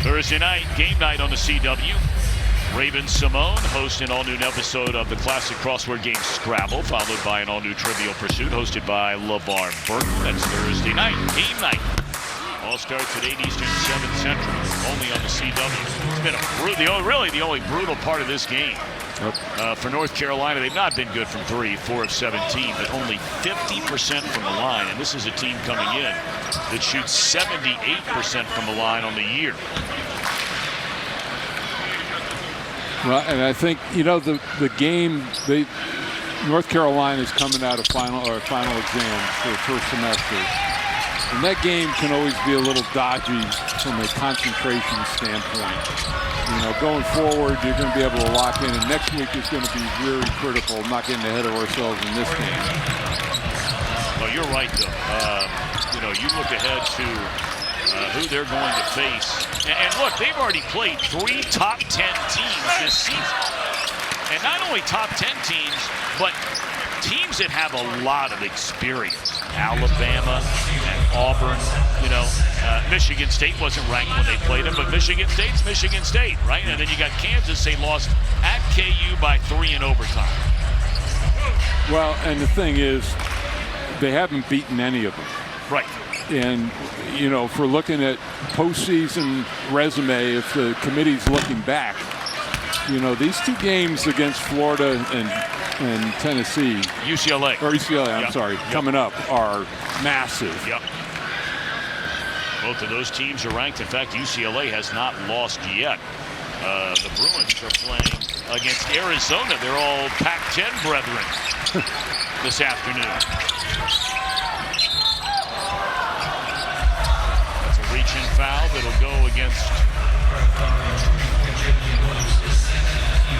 Thursday night, game night on the CW. Raven Simone hosts an all-new episode of the classic crossword game Scrabble, followed by an all-new Trivial Pursuit hosted by LeVar Burton. That's Thursday night, game night. All starts at 8 Eastern, 7 Central, only on the CW. It's been really the only brutal part of this game. For North Carolina, they've not been good from 3, 4 of 17, but only 50% from the line. And this is a team coming in that shoots 78% from the line on the year. Well, and I think, you know, the game, North Carolina is coming out of final exams for the first semester. And that game can always be a little dodgy from a concentration standpoint. You know, going forward, you're going to be able to lock in, and next week is going to be very critical, not getting ahead of ourselves in this game. Well, you're right, though. You know, you look ahead to who they're going to face. And look, they've already played 3 top 10 teams this season. And not only top 10 teams, but teams that have a lot of experience. Alabama and Auburn, you know. Michigan State wasn't ranked when they played them, but Michigan State's Michigan State, right? And then you got Kansas. They lost at KU by 3 in overtime. Well, and the thing is, they haven't beaten any of them. Right. And, you know, for looking at postseason resume, if the committee's looking back, you know, these 2 games against Florida and Tennessee. UCLA. Or UCLA, I'm sorry, coming up are massive. Yep. Both of those teams are ranked. In fact, UCLA has not lost yet. The Bruins are playing against Arizona. They're all Pac-10 brethren this afternoon. That's a reach-in foul that'll go against...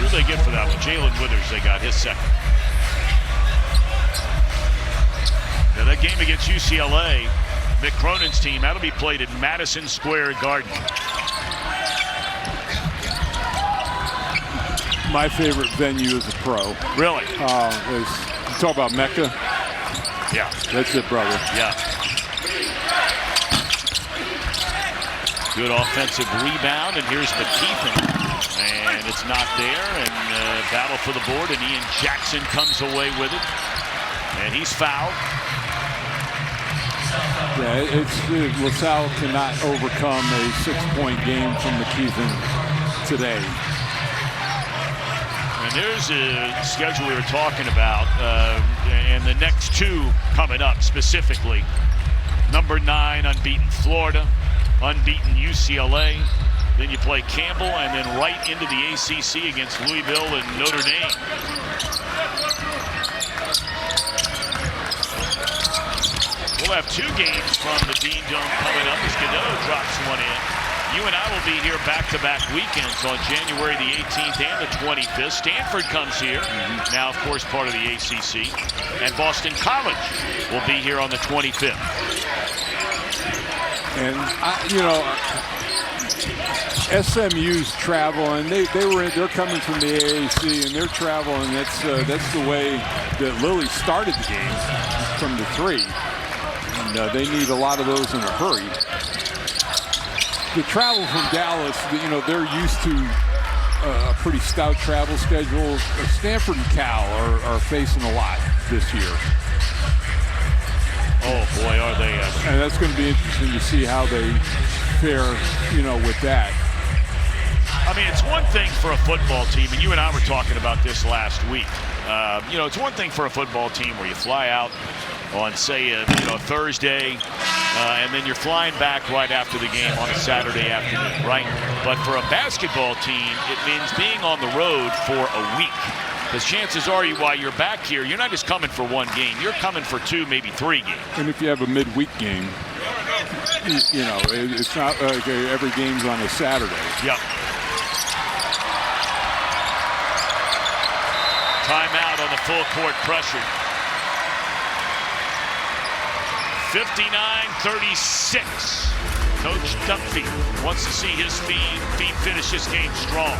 Who do they get for that one? Jalen Withers, they got his second. Now that game against UCLA, Mick Cronin's team, that'll be played at Madison Square Garden. My favorite venue as a pro. Really? You talk about Mecca? Yeah. That's it, brother. Yeah. Good offensive rebound, and here's McKeithen. And it's not there, and battle for the board, and Ian Jackson comes away with it. And he's fouled. Yeah, LaSalle cannot overcome a 6-point game from McKeithen today. And there's a schedule we were talking about, and the next 2 coming up specifically. Number 9, unbeaten Florida, unbeaten UCLA. Then you play Campbell, and then right into the ACC against Louisville and Notre Dame. We'll have 2 games from the Dean Dome coming up as Godot drops one in. You and I will be here back-to-back weekends on January the 18th and the 25th. Stanford comes here, now of course part of the ACC, and Boston College will be here on the 25th. And you know, SMU's travel, and they're coming from the AAC, and they're traveling. That's the way that Lilly started the game, from the 3. And they need a lot of those in a hurry. The travel from Dallas, you know, they're used to a pretty stout travel schedule. Stanford and Cal are facing a lot this year. Oh boy, are they ever. And that's going to be interesting to see how they fare, you know, with that. I mean, it's one thing for a football team, and you and I were talking about this last week. You know, it's one thing for a football team where you fly out on, say, a Thursday, and then you're flying back right after the game on a Saturday afternoon, right? But for a basketball team, it means being on the road for a week. Because chances are, while you're back here, you're not just coming for 1 game. You're coming for 2, maybe 3 games. And if you have a midweek game, you know, it's not like every game's on a Saturday. Yep. Timeout on the full court pressure. 59-36. Coach Dunphy wants to see his team finish this game strong.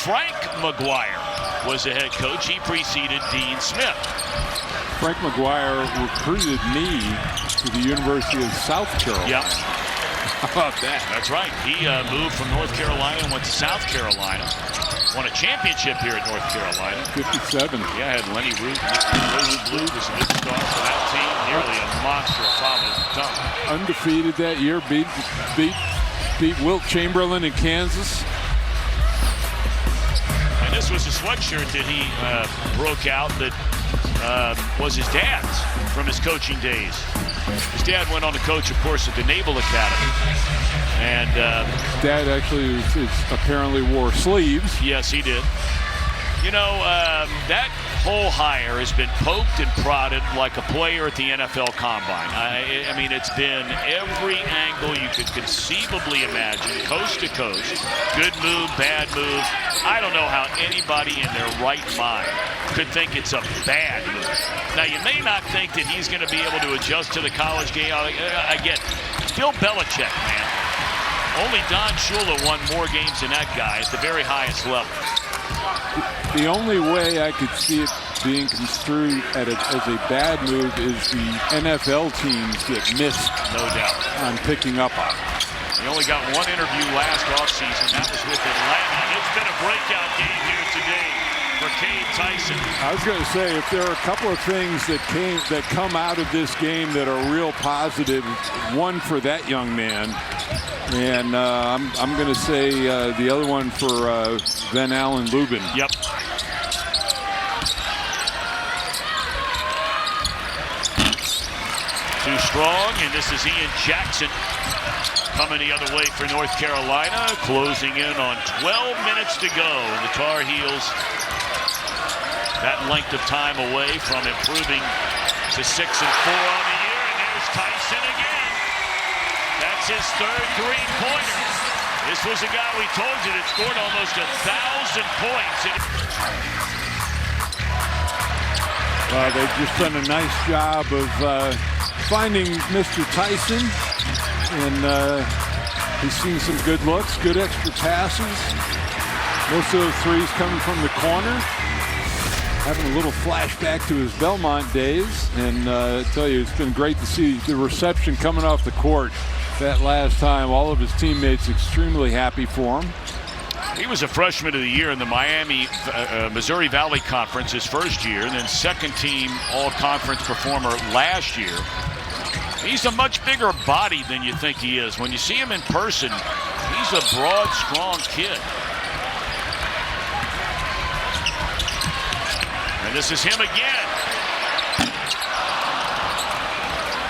Frank McGuire was the head coach. He preceded Dean Smith. Frank McGuire recruited me to the University of South Carolina. Yep. How about that? That's right. He moved from North Carolina and went to South Carolina. Won a championship here at North Carolina. 57. Yeah, had Lenny Root. Blue was a good star for that team. Nearly a monster following dunk. Undefeated that year. Beat Wilt Chamberlain in Kansas. And this was a sweatshirt that he broke out that was his dad's from his coaching days. His dad went on to coach, of course, at the Naval Academy. And Dad actually apparently wore sleeves. Yes, he did. You know, that whole hire has been poked and prodded like a player at the NFL Combine. I mean, it's been every angle you could conceivably imagine, coast to coast. Good move, bad move. I don't know how anybody in their right mind could think it's a bad move. Now, you may not think that he's going to be able to adjust to the college game. I get it. Bill Belichick, man. Only Don Shula won more games than that guy at the very highest level. The only way I could see it being construed as a bad move is the NFL teams that missed, no doubt, on picking up on it. He only got one interview last offseason. That was with Atlanta. And it's been a breakout game here today for Cade Tyson. I was going to say, if there are a couple of things that come out of this game that are real positive, one for that young man, and I'm going to say the other one for Van Allen Lubin. Yep. Too strong, and this is Ian Jackson coming the other way for North Carolina, closing in on 12 minutes to go. And the Tar Heels that length of time away from improving to 6-4 on the year. And there's Tyson again. That's his third three-pointer. This was a guy we told you that scored almost 1,000 points. Well, they've just done a nice job of finding Mr. Tyson, and he's seen some good looks, good extra passes. Most of those threes coming from the corner. Having a little flashback to his Belmont days, and I tell you, it's been great to see the reception coming off the court that last time. All of his teammates extremely happy for him. He was a freshman of the year in the Missouri Valley Conference his first year, and then second team all-conference performer last year. He's a much bigger body than you think he is. When you see him in person, he's a broad, strong kid. And this is him again.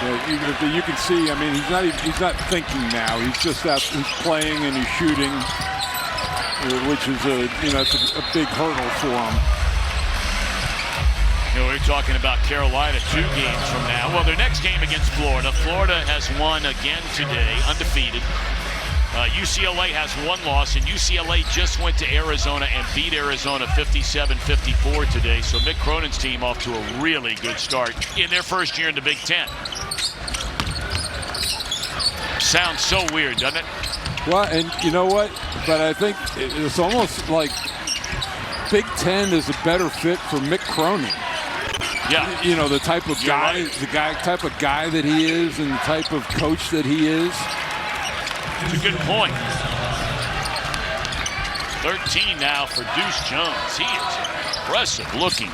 Yeah, even if you can see, I mean, he's not thinking now. He's just out, he's playing and he's shooting, which is it's a big hurdle for him. You know, we're talking about Carolina 2 games from now. Well, their next game against Florida. Florida has won again today, undefeated. UCLA has 1 loss, and UCLA just went to Arizona and beat Arizona 57-54 today. So Mick Cronin's team off to a really good start in their first year in the Big Ten. Sounds so weird, doesn't it? Well, and you know what? But I think it's almost like Big Ten is a better fit for Mick Cronin. Yeah. You know, the type of guy, type of guy that he is, and the type of coach that he is. It's a good point. 13 now for Deuce Jones. He is impressive looking.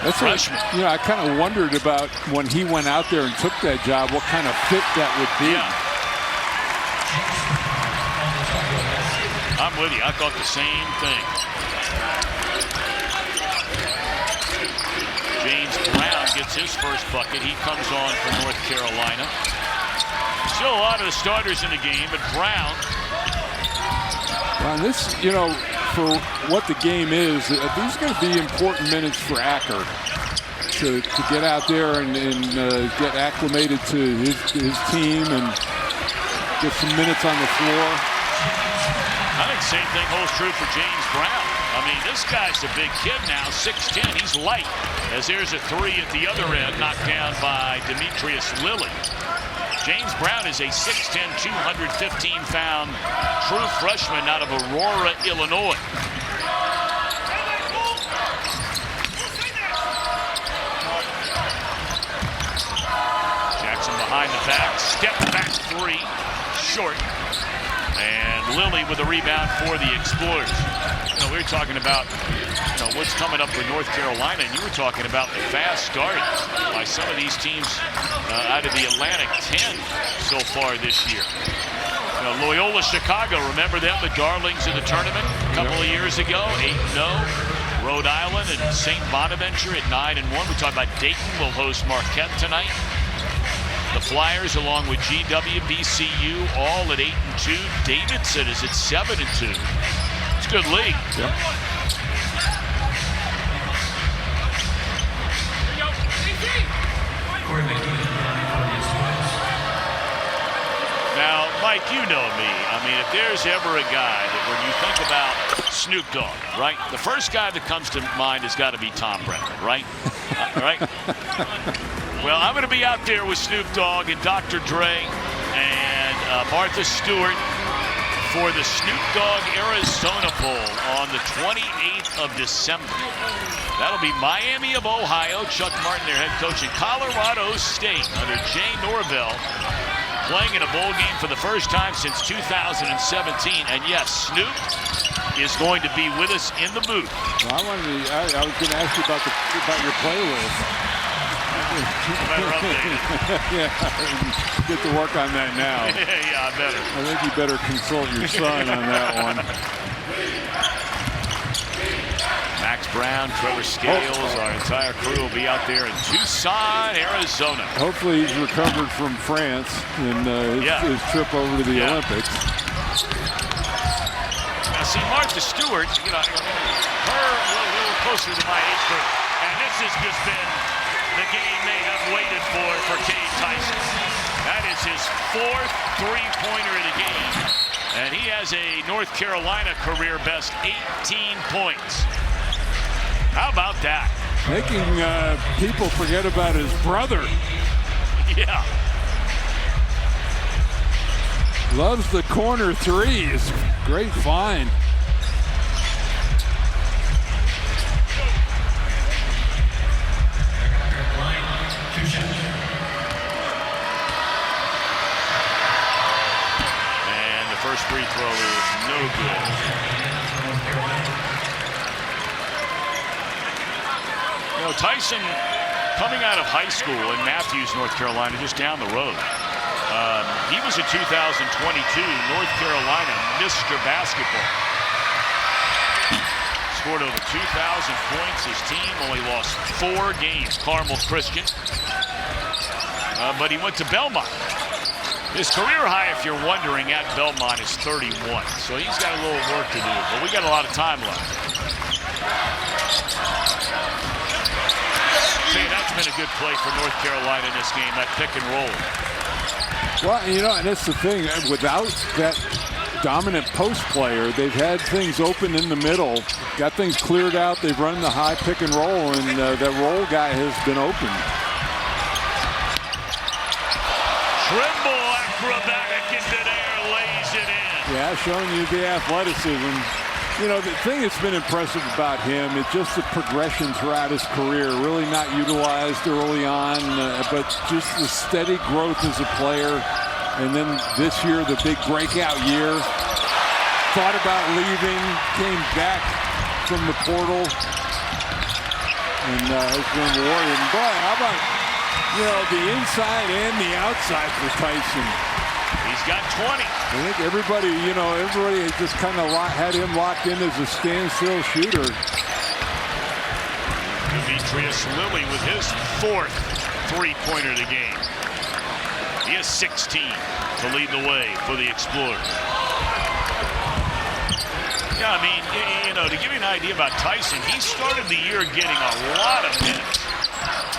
That's freshman. You know, I kind of wondered about when he went out there and took that job, what kind of fit that would be. Yeah. I'm with you. I thought the same thing. James Brown gets his first bucket. He comes on for North Carolina. Still a lot of the starters in the game, but Brown. Well, this, you know, for what the game is, these are going to be important minutes for Acker to get out there and get acclimated to his team and get some minutes on the floor. I think the same thing holds true for James Brown. I mean, this guy's a big kid now, 6'10". He's light. As there's a three at the other end, knocked down by Demetrius Lilly. James Brown is a 6'10", 215-pound true freshman out of Aurora, Illinois. Jackson behind the back, step back three, short. And Lilly with a rebound for the Explorers. You know, we were talking about what's coming up for North Carolina, and you were talking about the fast start by some of these teams out of the Atlantic 10 so far this year. You know, Loyola Chicago, remember them, the darlings of the tournament a couple of years ago, 8-0. Rhode Island and St. Bonaventure at 9-1. We talked about Dayton will host Marquette tonight. The Flyers, along with GW, BCU, all at 8-2. Davidson is at 7-2. It's a good league. Yep. Now, Mike, you know me. I mean, if there's ever a guy that when you think about Snoop Dogg, right? The first guy that comes to mind has got to be Tom Brennan, right? Right? Well, I'm going to be out there with Snoop Dogg and Dr. Dre and Martha Stewart for the Snoop Dogg Arizona Bowl on the 28th of December. That'll be Miami of Ohio, Chuck Martin, their head coach, and Colorado State under Jay Norvell, playing in a bowl game for the first time since 2017. And yes, Snoop is going to be with us in the booth. Well, I was going to ask you about your playlist. Better update. Yeah, get to work on that now. Yeah, I better. I think you better consult your son on that one. Max Brown, Trevor Scales, our entire crew will be out there in Tucson, Arizona. Hopefully he's recovered from France in his trip over to the Olympics. Now, see, Martha Stewart, you know, her a little closer to my age group, and this has just been the game they have waited for Cade Tyson. That is his 4th three-pointer of the game, and he has a North Carolina career best 18 points. How about that? Making people forget about his brother. Yeah. Loves the corner threes. Great find. And the first free throw is no good. You know, Tyson, coming out of high school in Matthews, North Carolina, just down the road. He was a 2022 North Carolina Mr. Basketball. Scored over 2,000 points. His team only lost 4 games. Carmel Christian. But he went to Belmont. His career high, if you're wondering, at Belmont is 31. So he's got a little work to do. But we got a lot of time left. See, that's been a good play for North Carolina in this game, that pick and roll. Well, you know, and that's the thing. Without that dominant post player, they've had things open in the middle, got things cleared out. They've run the high pick and roll, and that roll guy has been open. Trimble, acrobatic into there, lays it in. Yeah, showing you the athleticism. You know, the thing that's been impressive about him is just the progression throughout his career. Really not utilized early on, but just the steady growth as a player. And then this year, the big breakout year. Thought about leaving, came back from the portal, and has been rewarded. And boy, how about, you know, the inside and the outside for Tyson. He's got 20. I think everybody just kind of had him locked in as a standstill shooter. Demetrius Lilly with his 4th three-pointer of the game. He has 16 to lead the way for the Explorers. Yeah, I mean, you know, to give you an idea about Tyson, he started the year getting a lot of minutes.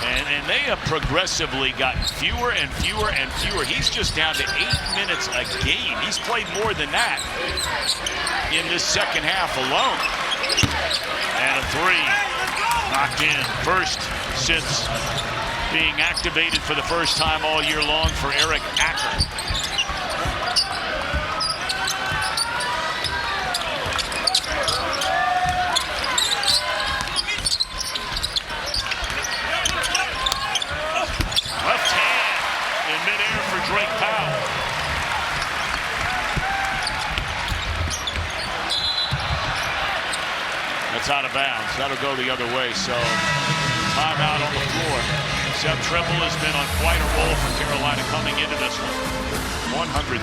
And they have progressively gotten fewer and fewer and fewer. He's just down to 8 minutes a game. He's played more than that in this second half alone. And a three. Knocked in. First since being activated for the first time all year long for Eric Acker. Left hand in midair for Drake Powell. That's out of bounds. That'll go the other way. So timeout on the floor. Seth Trimble has been on quite a roll for Carolina coming into this one. 160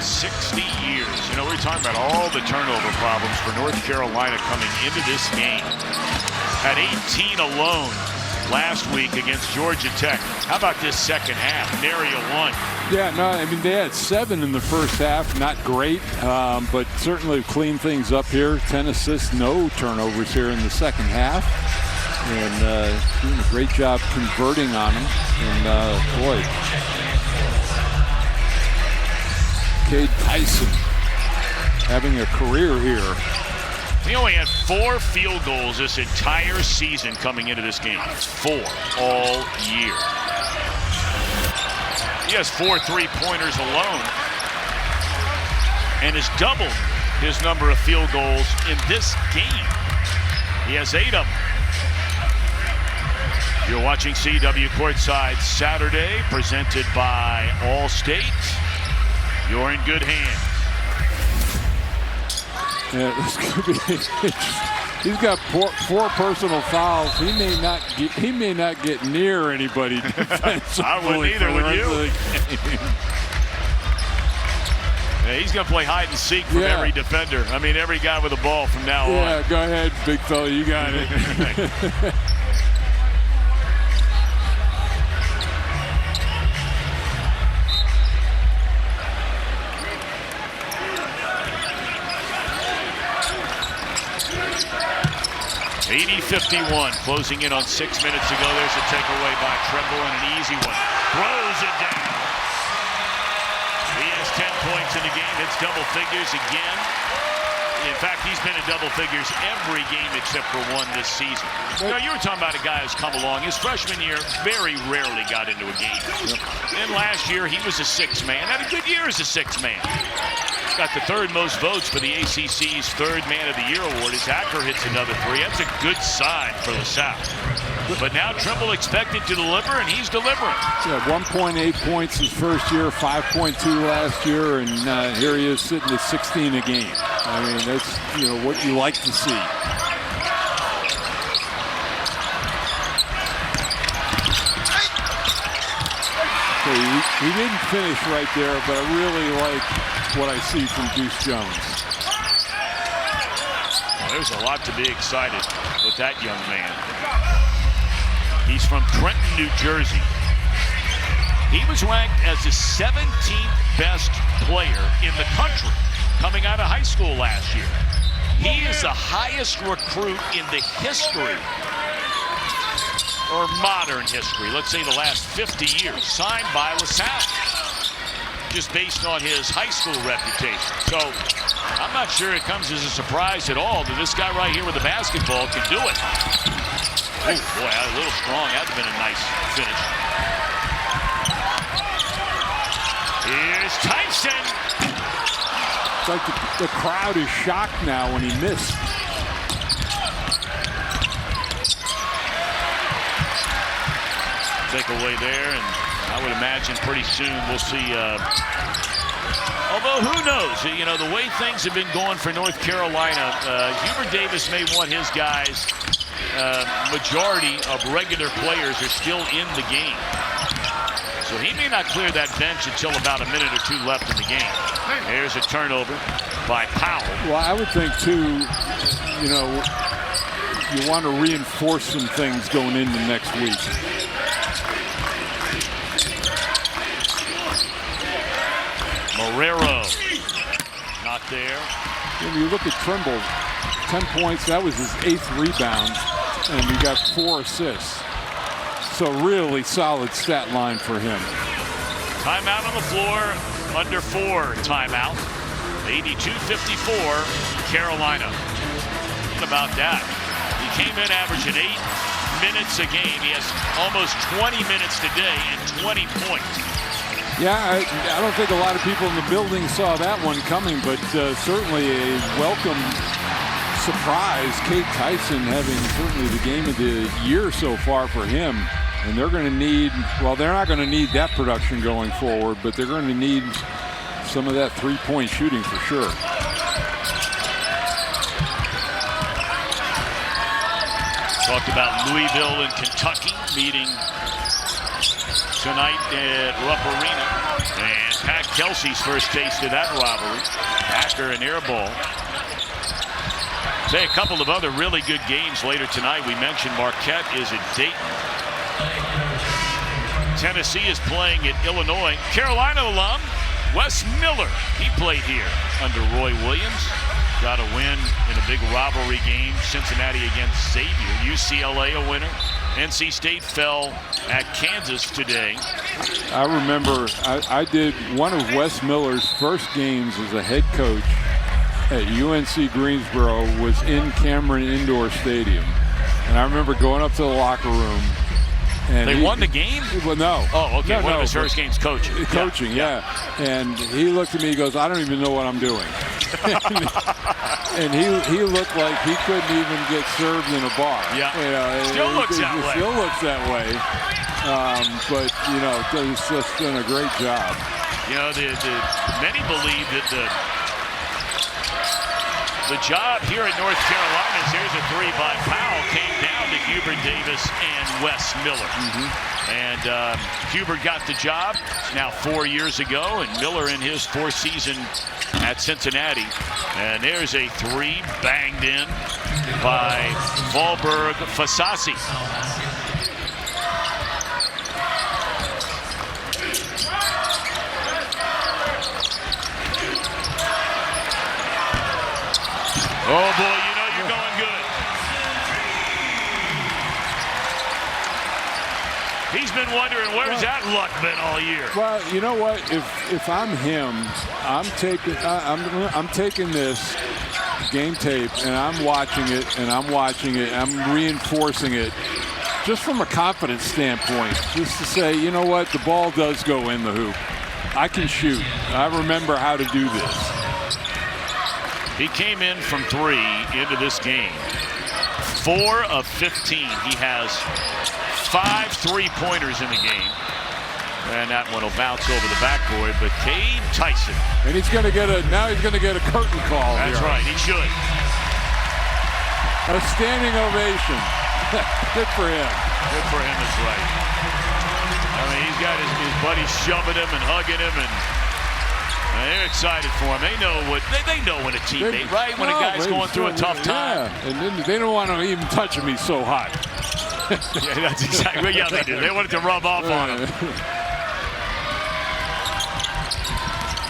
years. You know, we're talking about all the turnover problems for North Carolina coming into this game. Had 18 alone last week against Georgia Tech. How about this second half? Nary a one. Yeah, no, I mean, they had 7 in the first half. Not great, but certainly cleaned things up here. 10 assists, no turnovers here in the second half. And doing a great job converting on them. And, boy, Cade Tyson having a career here. He only had 4 field goals this entire season coming into this game. 4 all year. He has 4 3-pointers alone and has doubled his number of field goals in this game. He has 8 of them. You're watching CW Courtside Saturday, presented by Allstate. You're in good hands. Yeah, this could be. He's got 4 personal fouls. He may not get near anybody defensively. I wouldn't either, would you? Yeah, he's going to play hide and seek from every defender. I mean, every guy with a ball from now on. Yeah, go ahead, big fella. You got it. 80-51, closing in on 6 minutes ago. There's a takeaway by Trimble and an easy one. Throws it down. He has 10 points in the game, hits double figures again. In fact, he's been in double figures every game except for one this season. You know, you were talking about a guy who's come along. His freshman year, very rarely got into a game. Then last year, he was a 6th man. Had a good year as a 6th man. Got the 3rd most votes for the ACC's 3rd Man of the Year award as Acker hits another 3. That's a good sign for LaSalle. But now Trimble expected to deliver, and he's delivering. Yeah, 1.8 points his first year, 5.2 last year, and here he is sitting at 16 a game. I mean, that's, you know, what you like to see. So he didn't finish right there, but I really like what I see from Deuce Jones. Well, there's a lot to be excited with that young man. He's from Trenton, New Jersey. He was ranked as the 17th best player in the country coming out of high school last year. He is the highest recruit in the history, or modern history, let's say the last 50 years, signed by LaSalle, just based on his high school reputation. So I'm not sure it comes as a surprise at all that this guy right here with the basketball can do it. Oh boy, a little strong. That'd have been a nice finish. Here's Tyson. It's like the crowd is shocked now when he missed. Takeaway there, and I would imagine pretty soon we'll see. Although who knows? You know, the way things have been going for North Carolina, Hubert Davis may want his guys. Majority of regular players are still in the game. So he may not clear that bench until about a minute or 2 left in the game. There's a turnover by Powell. Well, I would think, too, you know, you want to reinforce some things going into next week. Marrero, not there. When you look at Trimble, 10 points, that was his 8th rebound, and he got 4 assists. So really solid stat line for him. Timeout on the floor, under 4 timeout. 82-54, Carolina. How about that? He came in averaging 8 minutes a game. He has almost 20 minutes today and 20 points. Yeah, I don't think a lot of people in the building saw that one coming, but certainly a welcome surprise. Cade Tyson having certainly the game of the year so far for him. And they're going to need, well, they're not going to need that production going forward, but they're going to need some of that three-point shooting for sure. Talked about Louisville and Kentucky meeting tonight at Rupp Arena. And Pat Kelsey's first taste of that rivalry. Packer and air ball. Say a couple of other really good games later tonight. We mentioned Marquette is at Dayton. Tennessee is playing at Illinois. Carolina alum Wes Miller. He played here under Roy Williams. Got a win in a big rivalry game. Cincinnati against Xavier. UCLA a winner. NC State fell at Kansas today. I remember I did one of Wes Miller's first games as a head coach at UNC Greensboro was in Cameron Indoor Stadium. And I remember going up to the locker room. And they won the game? Well, no. Oh, okay. No, one of his first games coaching. Coaching, yeah. And he looked at me, he goes, I don't even know what I'm doing. And he looked like he couldn't even get served in a bar. Yeah. You know, still looks that way. Still looks that way. But, you know, he's just done a great job. You know, many believe that the job here at North Carolina is here's a three by Powell, came down to Hubert Davis and Wes Miller. And Hubert got the job now 4 years ago, and Miller in his fourth season at Cincinnati. And there's a three banged in by Valberg Fasasi. Oh, boy, you know you're going good. He's been wondering where's that luck been all year. Well, you know what? If I'm him, I'm taking this game tape and I'm watching it and I'm watching it. I'm reinforcing it just from a confidence standpoint, just to say, you know what? The ball does go in the hoop. I can shoot. I remember how to do this. He came in from three into this game. 4 of 15. He has 5 3-pointers in the game. And that one will bounce over the backboard, but Cade Tyson. And he's going to get a curtain call. That's right, he should. A standing ovation. Good for him. Good for him is right. I mean, he's got his buddies shoving him and hugging him, and they're excited for him. They know when a teammate, right? When a guy's going through a tough time. Yeah, and then they don't want to even touch him. He's so hot. Yeah, that's exactly. Yeah, they do. They want it to rub off on him.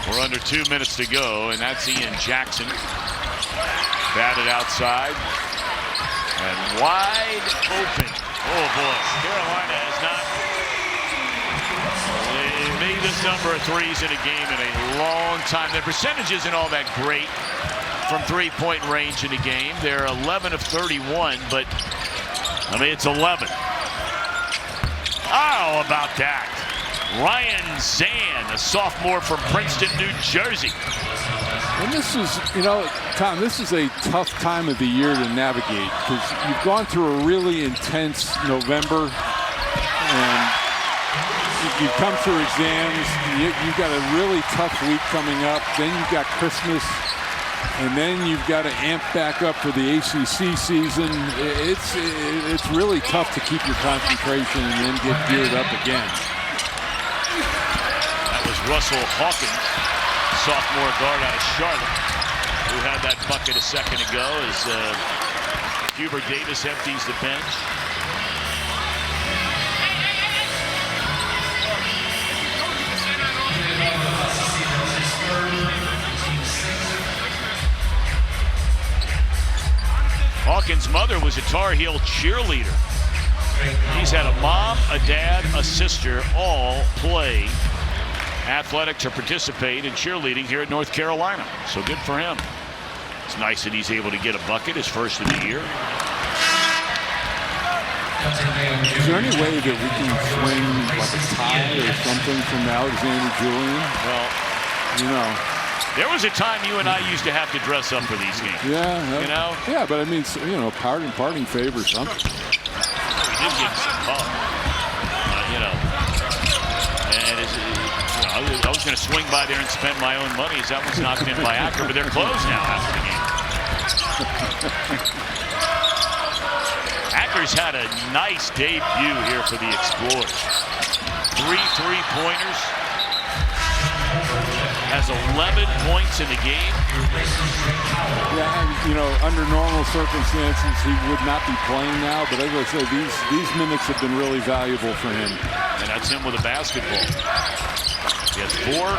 We're under 2 minutes to go, and that's Ian Jackson. Batted outside. And wide open. Oh, boy. Carolina has not made this number of threes in a game in a long time. Their percentage isn't all that great from three-point range in a game. They're 11 of 31, but, I mean, it's 11. How about that? Ryan Zan, a sophomore from Princeton, New Jersey. And this is, you know, Tom, this is a tough time of the year to navigate because you've gone through a really intense November and you've come through exams. You've got a really tough week coming up. Then you've got Christmas. And then you've got to amp back up for the ACC season. It's really tough to keep your concentration and then get geared up again. That was Russell Hawkins, sophomore guard out of Charlotte, who had that bucket a second ago as Hubert Davis empties the bench. Hawkins' mother was a Tar Heel cheerleader. He's had a mom, a dad, a sister, all play athletic to participate in cheerleading here at North Carolina. So good for him. It's nice that he's able to get a bucket, his first of the year. Is there any way that we can swing like a tie or something from Alexander Julian? Well, you know, there was a time you and I used to have to dress up for these games. Yeah. You know? Yeah, but I mean, you know, parting favors something. We did give him some love. You know. And I was going to swing by there and spend my own money as that was knocked in by Acker, but they're closed now after the game. Acker's had a nice debut here for the Explorers. 3 3-pointers. Has 11 points in the game. Yeah, and, you know, under normal circumstances, he would not be playing now. But as I say, these minutes have been really valuable for him. And that's him with a basketball. He has 4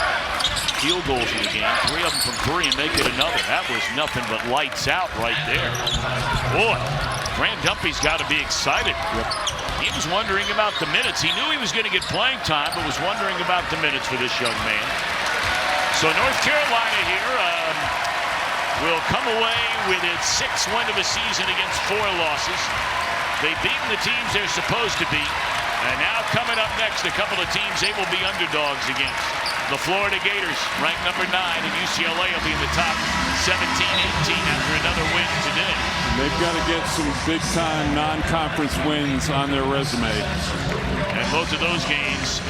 field goals in the game, 3 of them from 3, and make it another. That was nothing but lights out right there. Boy, Grant Dumpy's got to be excited. Yep. He was wondering about the minutes. He knew he was going to get playing time, but was wondering about the minutes for this young man. So North Carolina here will come away with its 6th win of the season against 4 losses. They've beaten the teams they're supposed to beat. And now coming up next, a couple of teams they will be underdogs against. The Florida Gators, ranked number 9, and UCLA will be in the top 17-18 after another win today. They've got to get some big-time non-conference wins on their resume. And both of those games